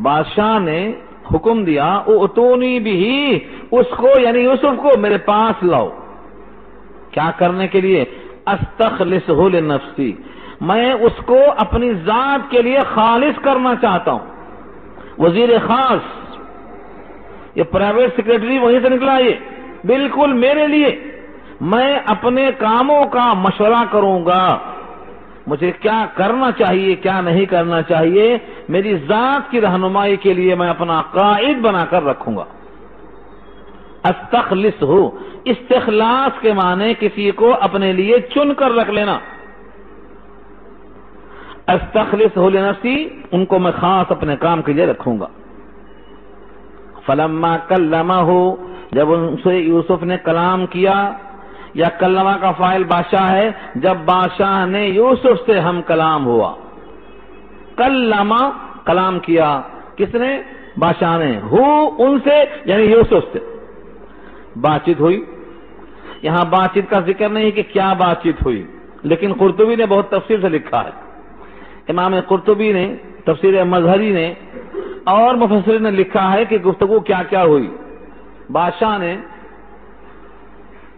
بادشاہ نے حکم دیا اتونی به، اس کو یعنی یوسف کو میرے پاس لاؤ. کیا کرنے کے لیے؟ استخلصه لنفسی، میں اس کو اپنی ذات کے لیے خالص کرنا چاہتا ہوں. وزیر خاص، یہ پرائیویٹ سیکرٹری وہیں سے نکلا، یہ بالکل میرے لیے. میں اپنے کاموں کا مشورہ کروں گا، مجھے کیا کرنا چاہیے کیا نہیں کرنا چاہیے، میری ذات کی رہنمائی کے لیے میں اپنا قائد بنا کر رکھوں گا. استخلصہ، استخلاص کے معنی کسی کو اپنے لیے چن کر رکھ لینا. استخلصہ لنفسی، ان کو میں خاص اپنے کام کے لیے رکھوں گا. فلما کلمہ، جب ان سے یوسف نے کلام کیا، یا کلمہ کا فاعل بادشاہ ہے، جب بادشاہ نے یوسف سے ہم کلام ہوا. کلمہ، کلام کیا، کس نے؟ بادشاہ نے. ہو، ان سے یعنی یوسف سے بات چیت ہوئی. یہاں بات چیت کا ذکر نہیں کہ کیا بات چیت ہوئی، لیکن قرطبی نے بہت تفصیل سے لکھا ہے. امام قرطبی نے، تفسیر مظہری نے اور مفسرین نے لکھا ہے کہ گفتگو کیا کیا ہوئی. بادشاہ نے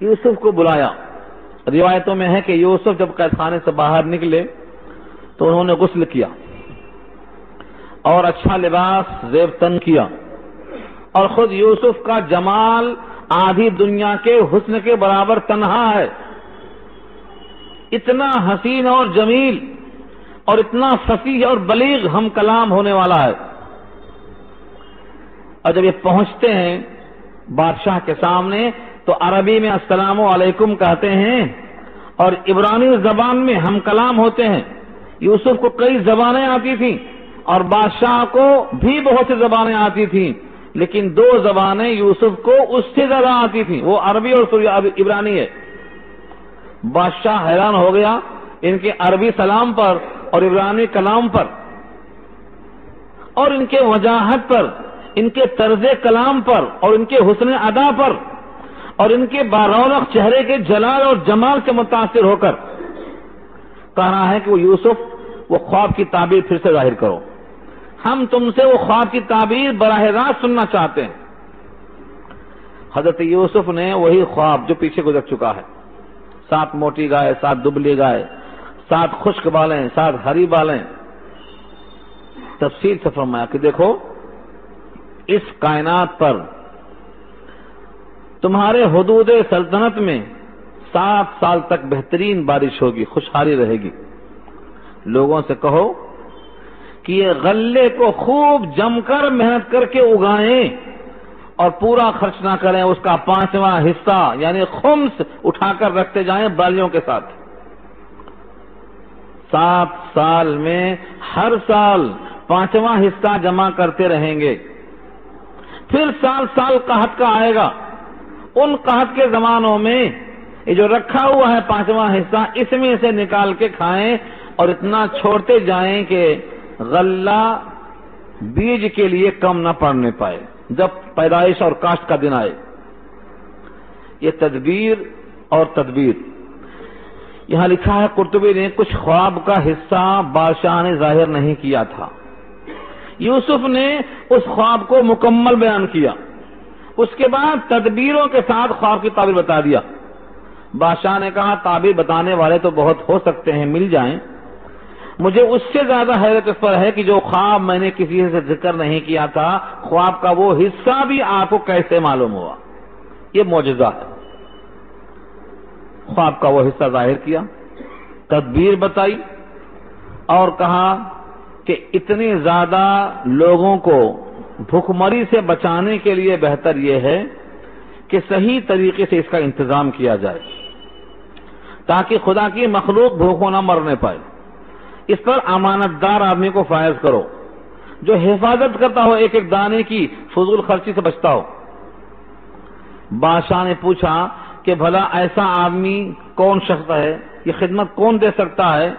یوسف کو بلایا. روایتوں میں ہے کہ یوسف جب قید خانے سے باہر نکلے تو انہوں نے غسل کیا اور اچھا لباس زیب تن کیا، اور خود یوسف کا جمال آدھی دنیا کے حسن کے برابر تنہا ہے. اتنا حسین اور جمیل اور اتنا فصیح اور بلیغ ہم کلام ہونے والا ہے. اور جب یہ پہنچتے ہیں بادشاہ کے سامنے تو عربی میں السلام علیکم کہتے ہیں، اور عبرانی زبان میں ہم کلام ہوتے ہیں. یوسف کو کئی زبانیں آتی تھیں اور بادشاہ کو بھی بہت سی زبانیں آتی تھیں، لیکن 2 زبانیں یوسف کو اس سے زیادہ آتی تھیں، وہ عربی اور عبرانی ہے. بادشاہ حیران ہو گیا ان کے عربی سلام پر اور عبرانی کلام پر اور ان کے وجاہت پر، ان کے طرز کلام پر اور ان کے حسن ادا پر اور ان کے بارونق چہرے کے جلال اور جمال سے متاثر ہو کر کہہ رہا ہے کہ وہ یوسف وہ خواب کی تعبیر پھر سے ظاہر کرو، ہم تم سے وہ خواب کی تعبیر براہ راست سننا چاہتے ہیں۔ حضرت یوسف نے وہی خواب جو پیچھے گزر چکا ہے، 7 موٹی گائے، 7 دبلی گائے، 7 خشک بالیں، 7 ہری بالیں، تفصیل سے فرمایا کہ دیکھو اس کائنات پر تمہارے حدود سلطنت میں 7 سال تک بہترین بارش ہوگی، خوشحالی رہے گی۔ لوگوں سے کہو کہ یہ غلے کو خوب جم کر محنت کر کے اگائیں اور پورا خرچ نہ کریں، اس کا 5واں حصہ یعنی خمس اٹھا کر رکھتے جائیں بالیوں کے ساتھ۔ 7 سال میں ہر سال 5واں حصہ جمع کرتے رہیں گے، پھر سال سال قحط کا آئے گا، ان قحط کے زمانوں میں یہ جو رکھا ہوا ہے 5واں حصہ اس میں سے نکال کے کھائیں اور اتنا چھوڑتے جائیں کہ غلہ بیج کے لیے کم نہ پڑنے پائے جب پیدائش اور کاشت کا دن آئے۔ یہ تدبیر اور تدبیر یہاں لکھا ہے قرطبی نے کچھ خواب کا حصہ بادشاہ نے ظاہر نہیں کیا تھا، یوسف نے اس خواب کو مکمل بیان کیا، اس کے بعد تدبیروں کے ساتھ خواب کی تعبیر بتا دیا۔ بادشاہ نے کہا تعبیر بتانے والے تو بہت ہو سکتے ہیں، مل جائیں، مجھے اس سے زیادہ حیرت اس پر ہے کہ جو خواب میں نے کسی سے ذکر نہیں کیا تھا، خواب کا وہ حصہ بھی آپ کو کیسے معلوم ہوا؟ یہ معجزہ ہے۔ خواب کا وہ حصہ ظاہر کیا، تدبیر بتائی اور کہا کہ اتنے زیادہ لوگوں کو بھوک مری سے بچانے کے لیے بہتر یہ ہے کہ صحیح طریقے سے اس کا انتظام کیا جائے تاکہ خدا کی مخلوق بھوکوں نہ مرنے پائے۔ اس پر امانت دار آدمی کو فائز کرو جو حفاظت کرتا ہو ایک ایک دانے کی، فضول خرچی سے بچتا ہو۔ بادشاہ نے پوچھا کہ بھلا ایسا آدمی کون شخص ہے، یہ خدمت کون دے سکتا ہے؟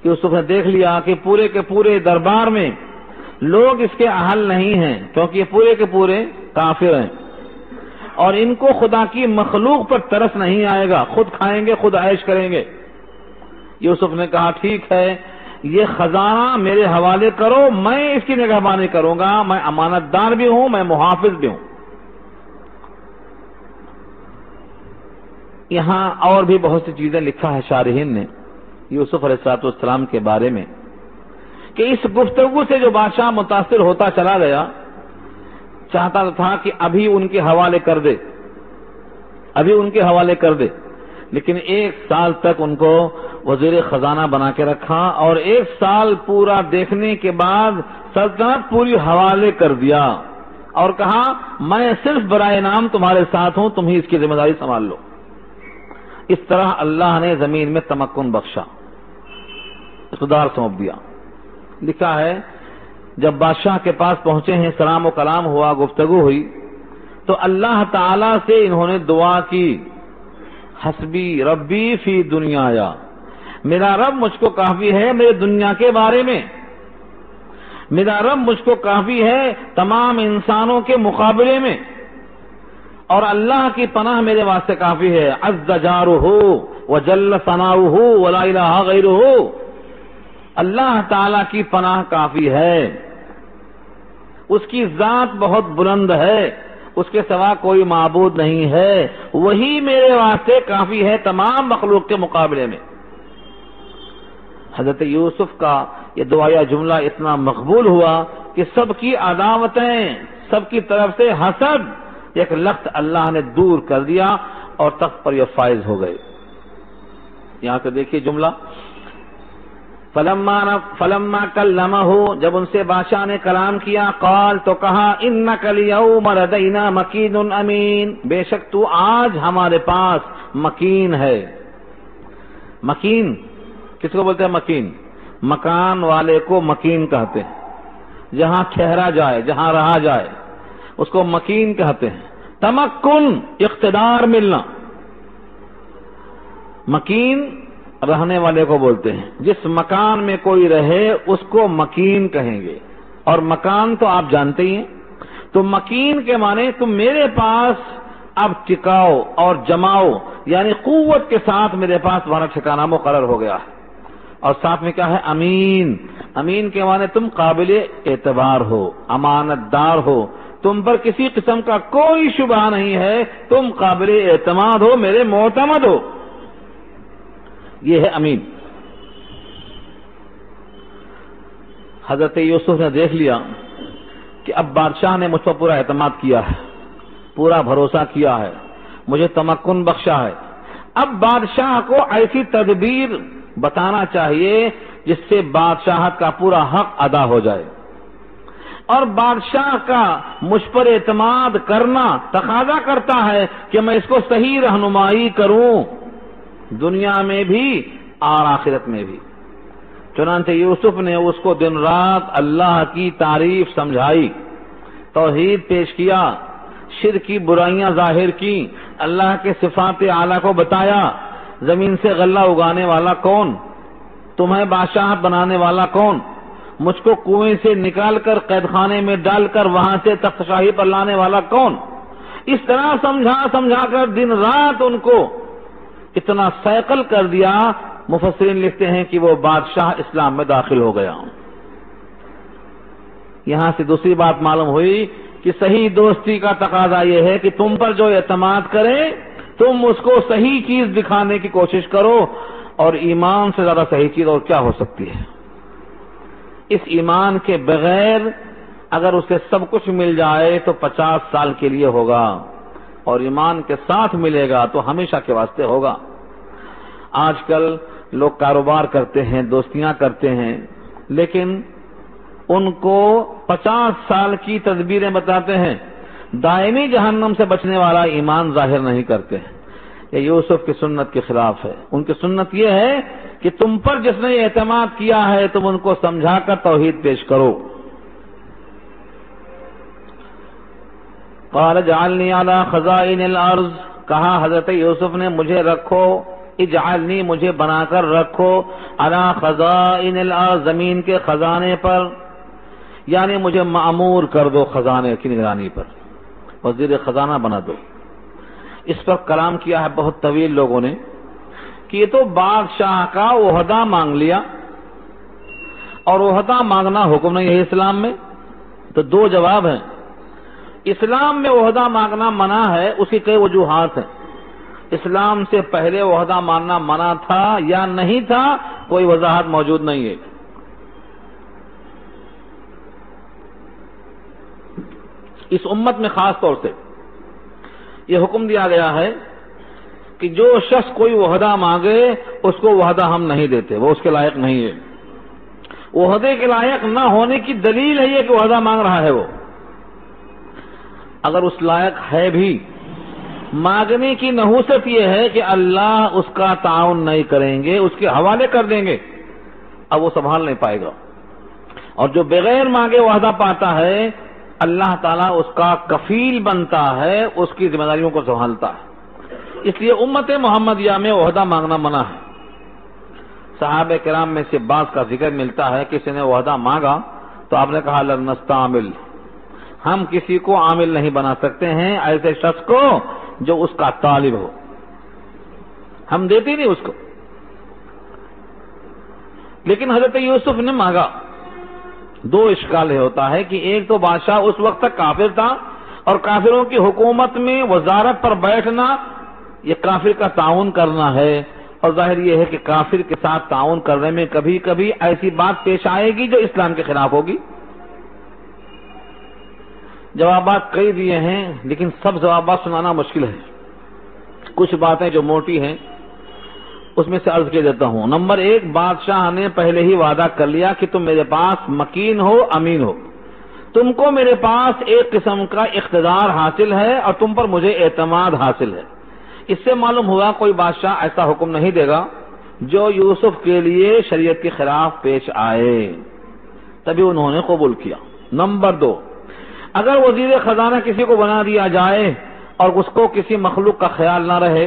یوسف نے دیکھ لیا کہ پورے کے پورے دربار میں لوگ اس کے اہل نہیں ہیں کیونکہ یہ پورے کے پورے کافر ہیں اور ان کو خدا کی مخلوق پر ترس نہیں آئے گا، خود کھائیں گے، خود عیش کریں گے۔ یوسف نے کہا ٹھیک ہے، یہ خزانہ میرے حوالے کرو، میں اس کی نگہبانی کروں گا، میں امانت دار بھی ہوں، میں محافظ بھی ہوں۔ یہاں اور بھی بہت سی چیزیں لکھا ہے شارحین نے یوسف علیہ السلام کے بارے میں کہ اس گفتگو سے جو بادشاہ متاثر ہوتا چلا گیا، چاہتا تھا کہ ابھی ان کے حوالے کر دے، ابھی ان کے حوالے کر دے، لیکن 1 سال تک ان کو وزیر خزانہ بنا کے رکھا اور 1 سال پورا دیکھنے کے بعد سلطنت پوری حوالے کر دیا اور کہا میں صرف برائے نام تمہارے ساتھ ہوں، تم ہی اس کی ذمہ داری سنبھال لو۔ اس طرح اللہ نے زمین میں تمکن بخشا، اقتدار سونپ دیا۔ لکھا ہے جب بادشاہ کے پاس پہنچے ہیں، سلام و کلام ہوا، گفتگو ہوئی، تو اللہ تعالی سے انہوں نے دعا کی، حسبی ربی فی دنیایا، میرا رب مجھ کو کافی ہے میرے دنیا کے بارے میں، میرا رب مجھ کو کافی ہے تمام انسانوں کے مقابلے میں، اور اللہ کی پناہ میرے واسطے کافی ہے، عز جارہ وجل ثناؤہ ولا الہ غیرہ، اللہ تعالی کی پناہ کافی ہے، اس کی ذات بہت بلند ہے، اس کے سوا کوئی معبود نہیں ہے، وہی میرے واسطے کافی ہے تمام مخلوق کے مقابلے میں۔ حضرت یوسف کا یہ دعائیہ جملہ اتنا مقبول ہوا کہ سب کی عداوتیں، سب کی طرف سے حسد ایک لخت اللہ نے دور کر دیا اور تخت پر یہ فائز ہو گئے۔ یہاں سے دیکھیے جملہ، فلما کلمہ، جب ان سے بادشاہ نے کلام کیا، قال تو کہا انک الیوم لدینا مکین امین، بے شک تو آج ہمارے پاس مکین ہے۔ مکین کس کو بولتے ہیں؟ مکین، مکان والے کو مکین کہتے ہیں، جہاں ٹھہرا جائے، جہاں رہا جائے اس کو مکین کہتے ہیں۔ تمکن، اقتدار ملنا، مکین رہنے والے کو بولتے ہیں، جس مکان میں کوئی رہے اس کو مکین کہیں گے، اور مکان تو آپ جانتے ہی ہیں۔ تو مکین کے معنی تم میرے پاس اب ٹکاؤ اور جماؤ، یعنی قوت کے ساتھ میرے پاس تمہارا ٹھکانہ مقرر ہو گیا ہے۔ اور ساتھ میں کیا ہے؟ امین۔ امین کے معنی تم قابل اعتبار ہو، امانت دار ہو، تم پر کسی قسم کا کوئی شبہ نہیں ہے، تم قابل اعتماد ہو، میرے معتمد ہو، یہ ہے امین۔ حضرت یوسف نے دیکھ لیا کہ اب بادشاہ نے مجھ پر پورا اعتماد کیا ہے، پورا بھروسہ کیا ہے، مجھے تمکن بخشا ہے۔ اب بادشاہ کو ایسی تدبیر بتانا چاہیے جس سے بادشاہت کا پورا حق ادا ہو جائے، اور بادشاہ کا مجھ پر اعتماد کرنا تقاضا کرتا ہے کہ میں اس کو صحیح رہنمائی کروں، دنیا میں بھی اور آخرت میں بھی۔ چنانچہ یوسف نے اس کو دن رات اللہ کی تعریف سمجھائی، توحید پیش کیا، شرک کی برائیاں ظاہر کی، اللہ کے صفات اعلیٰ کو بتایا، زمین سے غلہ اگانے والا کون، تمہیں بادشاہ بنانے والا کون، مجھ کو کنویں سے نکال کر قید خانے میں ڈال کر وہاں سے تخت شاہی پر لانے والا کون، اس طرح سمجھا کر دن رات ان کو اتنا سیقل کر دیا، مفسرین لکھتے ہیں کہ وہ بادشاہ اسلام میں داخل ہو گیا۔ یہاں سے دوسری بات معلوم ہوئی کہ صحیح دوستی کا تقاضا یہ ہے کہ تم پر جو اعتماد کرے تم اس کو صحیح چیز دکھانے کی کوشش کرو، اور ایمان سے زیادہ صحیح چیز اور کیا ہو سکتی ہے؟ اس ایمان کے بغیر اگر اسے سب کچھ مل جائے تو 50 سال کے لیے ہوگا، اور ایمان کے ساتھ ملے گا تو ہمیشہ کے واسطے ہوگا۔ آج کل لوگ کاروبار کرتے ہیں، دوستیاں کرتے ہیں، لیکن ان کو 50 سال کی تدبیریں بتاتے ہیں، دائمی جہنم سے بچنے والا ایمان ظاہر نہیں کرتے ہیں۔ یہ یوسف کی سنت کے خلاف ہے۔ ان کی سنت یہ ہے کہ تم پر جس نے اعتماد کیا ہے تم ان کو سمجھا کر توحید پیش کرو۔ قال اجعلنی علی خزائن الارض، کہا حضرت یوسف نے مجھے رکھو، اجعلنی مجھے بنا کر رکھو، علی خزائن الارض زمین کے خزانے پر، یعنی مجھے مأمور کر دو خزانے کی نگرانی پر، وزیر خزانہ بنا دو۔ اس پر کلام کیا ہے بہت طویل لوگوں نے کہ یہ تو بادشاہ کا عہدہ مانگ لیا، اور عہدہ مانگنا حکم نہیں ہے اسلام میں۔ تو دو جواب ہیں، اسلام میں عہدہ مانگنا منع ہے، اس کی کئی وجوہات ہیں۔ اسلام سے پہلے عہدہ ماننا منع تھا یا نہیں تھا، کوئی وضاحت موجود نہیں ہے۔ اس امت میں خاص طور سے یہ حکم دیا گیا ہے کہ جو شخص کوئی عہدہ مانگے اس کو عہدہ ہم نہیں دیتے، وہ اس کے لائق نہیں ہے۔ عہدے کے لائق نہ ہونے کی دلیل ہے یہ کہ عہدہ مانگ رہا ہے وہ، اگر اس لائق ہے بھی، مانگنے کی نحوست یہ ہے کہ اللہ اس کا تعاون نہیں کریں گے، اس کے حوالے کر دیں گے، اب وہ سنبھال نہیں پائے گا۔ اور جو بغیر مانگے عہدہ پاتا ہے اللہ تعالیٰ اس کا کفیل بنتا ہے، اس کی ذمہ داریوں کو سنبھالتا ہے۔ اس لیے امت محمدیہ میں عہدہ مانگنا منع ہے۔ صحابہ کرام میں سے بعض کا ذکر ملتا ہے کہ کسی نے عہدہ مانگا تو آپ نے کہا لن نستعمل، ہم کسی کو عامل نہیں بنا سکتے ہیں ایسے شخص کو جو اس کا طالب ہو، ہم دیتے نہیں اس کو۔ لیکن حضرت یوسف نے مانگا۔ دو اشکال ہوتا ہے کہ ایک تو بادشاہ اس وقت تک کافر تھا، اور کافروں کی حکومت میں وزارت پر بیٹھنا یہ کافر کا تعاون کرنا ہے، اور ظاہر یہ ہے کہ کافر کے ساتھ تعاون کرنے میں کبھی کبھی ایسی بات پیش آئے گی جو اسلام کے خلاف ہوگی۔ جوابات کئی دیے ہیں لیکن سب جوابات سنانا مشکل ہے، کچھ باتیں جو موٹی ہیں اس میں سے عرض کر دیتا ہوں۔ نمبر ایک، بادشاہ نے پہلے ہی وعدہ کر لیا کہ تم میرے پاس مکین ہو، امین ہو، تم کو میرے پاس ایک قسم کا اقتدار حاصل ہے اور تم پر مجھے اعتماد حاصل ہے۔ اس سے معلوم ہوا کوئی بادشاہ ایسا حکم نہیں دے گا جو یوسف کے لیے شریعت کے خلاف پیش آئے، تبھی انہوں نے قبول کیا۔ نمبر دو، اگر وزیر خزانہ کسی کو بنا دیا جائے اور اس کو کسی مخلوق کا خیال نہ رہے،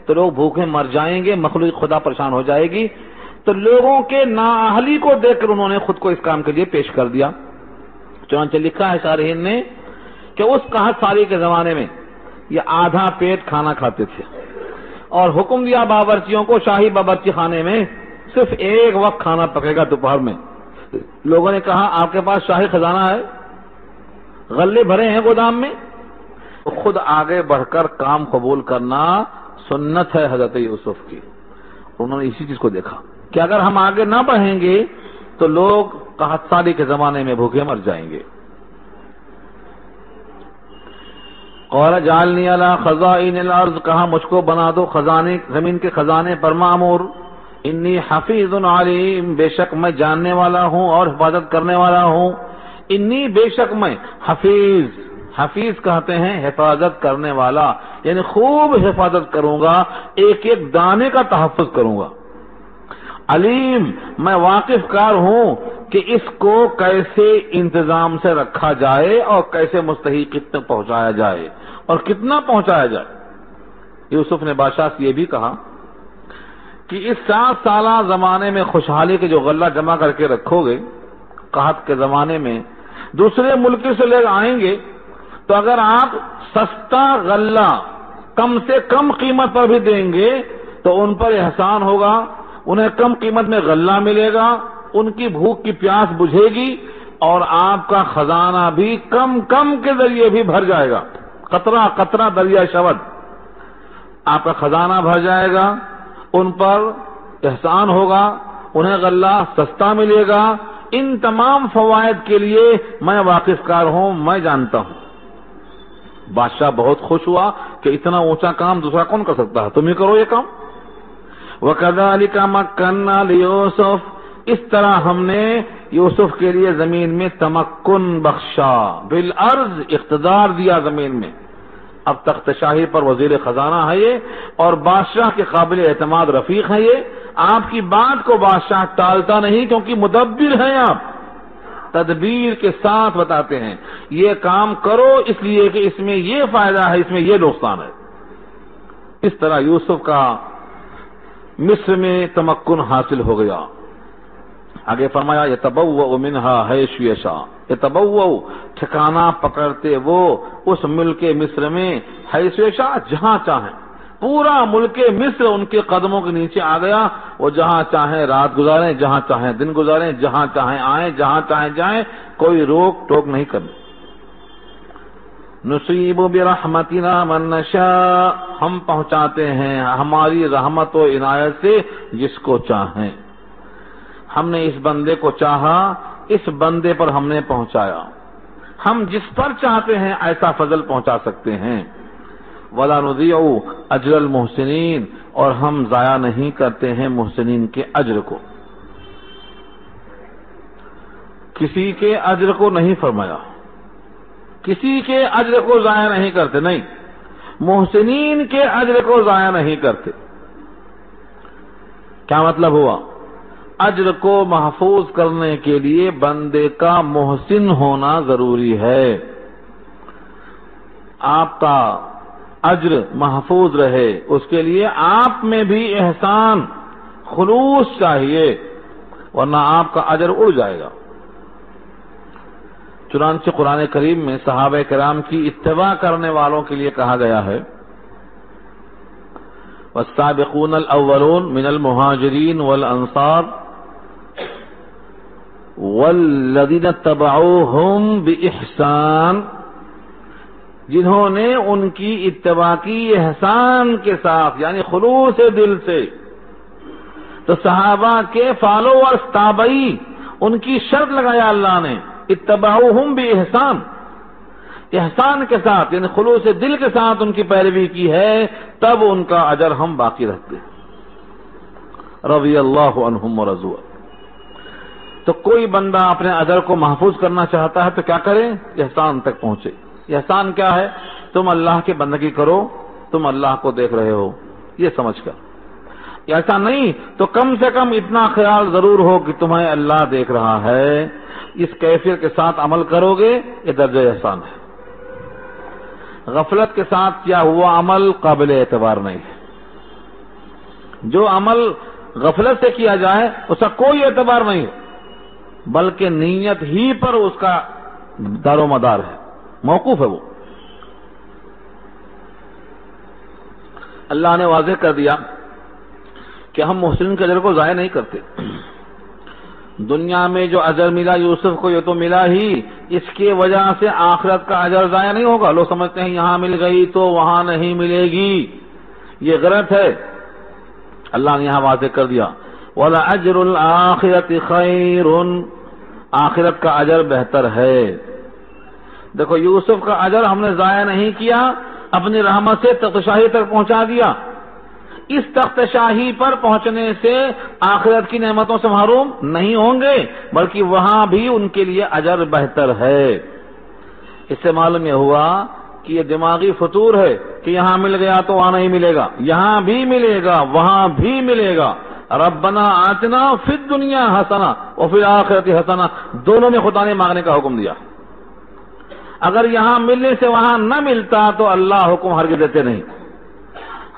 تو لوگ بھوکے مر جائیں گے، مخلوق خدا پریشان ہو جائے گی۔ تو لوگوں کے نااہلی کو دیکھ کر انہوں نے خود کو اس کام کے لیے پیش کر دیا۔ چنانچہ لکھا ہے شارحین نے کہ اس قحط سالی کے زمانے میں یہ آدھا پیٹ کھانا کھاتے تھے، اور حکم دیا باورچیوں کو شاہی باورچی خانے میں صرف ایک وقت کھانا پکے گا دوپہر میں۔ لوگوں نے کہا آپ کے پاس شاہی خزانہ ہے، غلے بھرے ہیں گودام میں؟ خود آگے بڑھ کر کام قبول کرنا سنت ہے حضرت یوسف کی۔ انہوں نے اسی چیز کو دیکھا کہ اگر ہم آگے نہ بڑھیں گے تو لوگ قحط سالی کے زمانے میں بھوکے مر جائیں گے۔ قال جعلنی علی خزائن الارض، کہا مجھ کو بنا دو خزانے، زمین کے خزانے پر مامور۔ انی حفیظ علیم، بے شک میں جاننے والا ہوں اور حفاظت کرنے والا ہوں۔ انی، بے شک میں، حفیظ، حفیظ کہتے ہیں حفاظت کرنے والا، یعنی خوب حفاظت کروں گا، ایک ایک دانے کا تحفظ کروں گا۔ علیم، میں واقف کار ہوں کہ اس کو کیسے انتظام سے رکھا جائے اور کیسے مستحق تک پہنچایا جائے اور کتنا پہنچایا جائے۔ یوسف نے بادشاہ سے یہ بھی کہا کہ اس 7 سالہ زمانے میں خوشحالی کے جو غلہ جمع کر کے رکھو گے، قحط کے زمانے میں دوسرے ملک سے لوگ آئیں گے، تو اگر آپ سستا غلہ کم سے کم قیمت پر بھی دیں گے تو ان پر احسان ہوگا، انہیں کم قیمت میں غلہ ملے گا، ان کی بھوک کی پیاس بجھے گی، اور آپ کا خزانہ بھی کم کم کے ذریعے بھی بھر جائے گا۔ قطرہ قطرہ دریا شود، آپ کا خزانہ بھر جائے گا، ان پر احسان ہوگا، انہیں غلہ سستا ملے گا۔ ان تمام فوائد کے لیے میں واقف کار ہوں، میں جانتا ہوں۔ بادشاہ بہت خوش ہوا کہ اتنا اونچا کام دوسرا کون کر سکتا ہے، تم ہی کرو یہ کام۔ وَكَذَلِكَ مَكَّنَّا لِيُوسُفَ، اس طرح ہم نے یوسف کے لیے زمین میں تمکن بخشا، بالارض، اقتدار دیا زمین میں۔ اب تخت شاہی پر وزیر خزانہ ہے یہ، اور بادشاہ کے قابل اعتماد رفیق ہے یہ۔ آپ کی بات کو بادشاہ ٹالتا نہیں، کیونکہ مدبر ہیں آپ، تدبیر کے ساتھ بتاتے ہیں یہ کام کرو اس لیے کہ اس میں یہ فائدہ ہے، اس میں یہ نقصان ہے۔ اس طرح یوسف کا مصر میں تمکن حاصل ہو گیا۔ آگے فرمایا یتبوأ منہا حیث یشاء، یتبوأ، ٹھکانہ پکڑتے وہ اس ملک مصر میں، حیث یشاء، جہاں چاہیں۔ پورا ملک مصر ان کے قدموں کے نیچے آ گیا، وہ جہاں چاہیں رات گزاریں، جہاں چاہیں دن گزاریں، جہاں چاہیں آئیں، جہاں چاہیں جائیں، کوئی روک ٹوک نہیں کرنی۔ نصیب برحمتنا من نشاء، ہم پہنچاتے ہیں ہماری رحمت و عنایت سے جس کو چاہیں۔ ہم نے اس بندے کو چاہا، اس بندے پر ہم نے پہنچایا۔ ہم جس پر چاہتے ہیں ایسا فضل پہنچا سکتے ہیں۔ وَلَا نُضِيعُ أَجْرَ الْمُحْسِنِينَ، اور ہم ضائع نہیں کرتے ہیں محسنین کے اجر کو۔ کسی کے اجر کو نہیں فرمایا، کسی کے اجر کو ضائع نہیں کرتے، نہیں، محسنین کے اجر کو ضائع نہیں کرتے۔ کیا مطلب ہوا؟ اجر کو محفوظ کرنے کے لیے بندے کا محسن ہونا ضروری ہے۔ آپ کا اجر محفوظ رہے اس کے لیے آپ میں بھی احسان، خلوص چاہیے، ورنہ آپ کا اجر اڑ جائے گا۔ چنانچہ قرآن کریم میں صحابہ کرام کی اتباع کرنے والوں کے لیے کہا گیا ہے والسابقون الاولون من المہاجرین والانصار والذین اتبعوہم باحسان، جنہوں نے ان کی اتباع کی احسان کے ساتھ، یعنی خلوص دل سے۔ تو صحابہ کے فالوورز، تابعی، ان کی شرط لگایا اللہ نے، اتبعوہم باحسان، احسان کے ساتھ، یعنی خلوص دل کے ساتھ ان کی پیروی کی ہے، تب ان کا اجر ہم باقی رکھتے ہیں۔ رضی اللہ عنہم ورضوا۔ تو کوئی بندہ اپنے اجر کو محفوظ کرنا چاہتا ہے تو کیا کرے؟ احسان تک پہنچے۔ احسان کیا ہے؟ تم اللہ کی بندگی کرو، تم اللہ کو دیکھ رہے ہو یہ سمجھ کر۔ ایسا نہیں تو کم سے کم اتنا خیال ضرور ہو کہ تمہیں اللہ دیکھ رہا ہے، اس کیفیت کے ساتھ عمل کرو گے، یہ درجہ احسان ہے۔ غفلت کے ساتھ کیا ہوا عمل قابل اعتبار نہیں ہے۔ جو عمل غفلت سے کیا جائے اس کا کوئی اعتبار نہیں ہے، بلکہ نیت ہی پر اس کا دار و مدار ہے، موقوف ہے وہ۔ اللہ نے واضح کر دیا کہ ہم محسن کے اجر کو ضائع نہیں کرتے۔ دنیا میں جو اجر ملا یوسف کو یہ تو ملا ہی، اس کی وجہ سے آخرت کا اجر ضائع نہیں ہوگا۔ لوگ سمجھتے ہیں یہاں مل گئی تو وہاں نہیں ملے گی، یہ غلط ہے۔ اللہ نے یہاں واضح کر دیا وَلَأَجْرُ الْآخِرَةِ خَيْرٌ، آخرت کا اجر بہتر ہے۔ دیکھو یوسف کا اجر ہم نے ضائع نہیں کیا، اپنی رحمت سے تخت شاہی تک پہنچا دیا۔ اس تخت شاہی پر پہنچنے سے آخرت کی نعمتوں سے محروم نہیں ہوں گے، بلکہ وہاں بھی ان کے لیے اجر بہتر ہے۔ اس سے معلوم یہ ہوا کہ یہ دماغی فطور ہے کہ یہاں مل گیا تو وہاں نہیں ملے گا، یہاں بھی ملے گا وہاں بھی ملے گا۔ ربنا آتنا فی الدنیا حسنہ وفی الآخرۃ حسنہ، دونوں میں خدا نے مانگنے کا حکم دیا۔ اگر یہاں ملنے سے وہاں نہ ملتا تو اللہ حکم ہرگز دیتے نہیں۔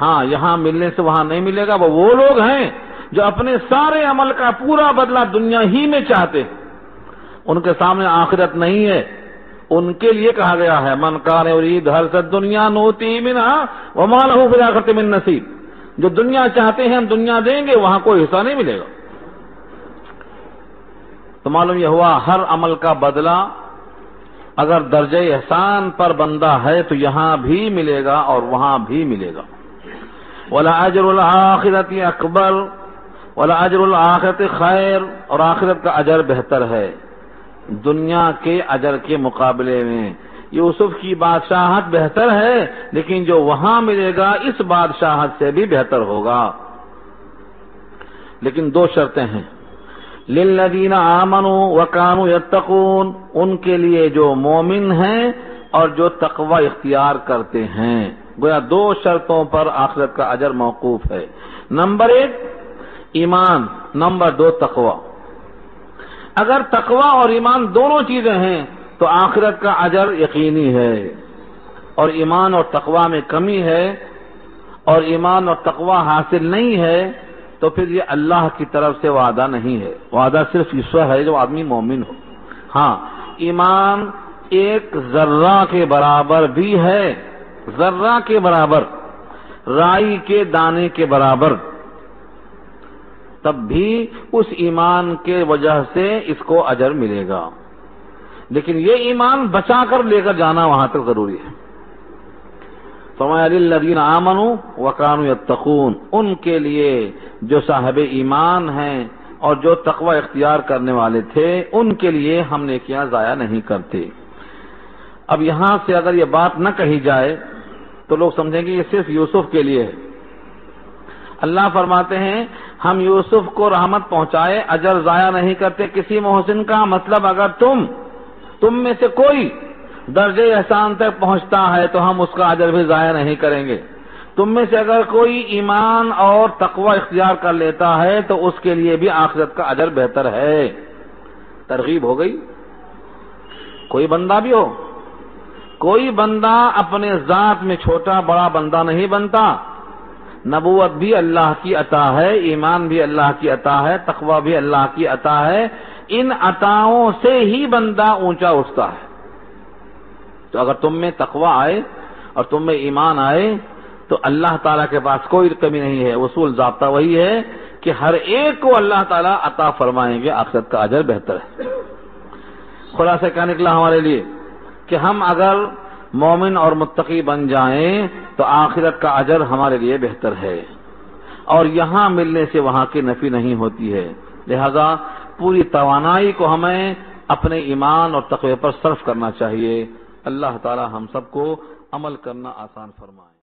ہاں یہاں ملنے سے وہاں نہیں ملے گا، وہ لوگ ہیں جو اپنے سارے عمل کا پورا بدلہ دنیا ہی میں چاہتے، ان کے سامنے آخرت نہیں ہے۔ ان کے لیے کہا گیا ہے من کان یرید حرث الدنیا نؤتی منھا وما لہ فی الآخرۃ من نصیب، جو دنیا چاہتے ہیں ہم دنیا دیں گے، وہاں کوئی حصہ نہیں ملے گا۔ تو معلوم یہ ہوا ہر عمل کا بدلہ اگر درجہ احسان پر بندہ ہے تو یہاں بھی ملے گا اور وہاں بھی ملے گا۔ وَلَأَجْرُ الْآخِرَةِ أَكْبَرُ وَلَأَجْرُ الْآخِرَةِ خَيْرٌ، اور آخرت کا اجر بہتر ہے دنیا کے اجر کے مقابلے میں۔ یوسف کی بادشاہت بہتر ہے، لیکن جو وہاں ملے گا اس بادشاہت سے بھی بہتر ہوگا۔ لیکن دو شرطیں ہیں، لِلَّذِينَ آمَنُوا وَكَانُوا يَتَّقُونَ، ان کے لیے جو مومن ہیں اور جو تقوی اختیار کرتے ہیں۔ گویا دو شرطوں پر آخرت کا اجر موقوف ہے، نمبر 1 ایمان، نمبر 2 تقوی۔ اگر تقوی اور ایمان دونوں چیزیں ہیں تو آخرت کا اجر یقینی ہے، اور ایمان اور تقوی میں کمی ہے اور ایمان اور تقوی حاصل نہیں ہے تو پھر یہ اللہ کی طرف سے وعدہ نہیں ہے، وعدہ صرف اس وقت ہے جو آدمی مومن ہو۔ ہاں ایمان ایک ذرہ کے برابر بھی ہے، ذرہ کے برابر، رائی کے دانے کے برابر، تب بھی اس ایمان کے وجہ سے اس کو اجر ملے گا، لیکن یہ ایمان بچا کر لے کر جانا وہاں تک ضروری ہے۔ فرمایا للذین آمنوا وکانوا یتقون، ان کے لیے جو صاحب ایمان ہیں اور جو تقوی اختیار کرنے والے تھے، ان کے لیے ہم نے کیا ضائع نہیں کرتے۔ اب یہاں سے اگر یہ بات نہ کہی جائے تو لوگ سمجھیں گے یہ صرف یوسف کے لیے ہے۔ اللہ فرماتے ہیں ہم یوسف کو رحمت پہنچائے، اجر ضائع نہیں کرتے کسی محسن کا۔ مطلب اگر تم میں سے کوئی درجہ احسان تک پہنچتا ہے تو ہم اس کا اجر بھی ضائع نہیں کریں گے۔ تم میں سے اگر کوئی ایمان اور تقوی اختیار کر لیتا ہے تو اس کے لیے بھی آخرت کا اجر بہتر ہے۔ ترغیب ہو گئی۔ کوئی بندہ بھی ہو، کوئی بندہ اپنے ذات میں چھوٹا بڑا بندہ نہیں بنتا۔ نبوت بھی اللہ کی عطا ہے، ایمان بھی اللہ کی عطا ہے، تقوی بھی اللہ کی عطا ہے۔ ان عطاؤں سے ہی بندہ اونچا اٹھتا ہے۔ تو اگر تم میں تقوی آئے اور تم میں ایمان آئے تو اللہ تعالیٰ کے پاس کوئی کمی نہیں ہے۔ اصول ضابطہ وہی ہے کہ ہر ایک کو اللہ تعالیٰ عطا فرمائیں گے، آخرت کا اجر بہتر ہے۔ خلاصہ کیا نکلا ہمارے لیے کہ ہم اگر مومن اور متقی بن جائیں تو آخرت کا اجر ہمارے لیے بہتر ہے، اور یہاں ملنے سے وہاں کی نفی نہیں ہوتی ہے۔ لہذا پوری توانائی کو ہمیں اپنے ایمان اور تقوی پر صرف کرنا چاہیے۔ اللہ تعالی ہم سب کو عمل کرنا آسان فرمائے۔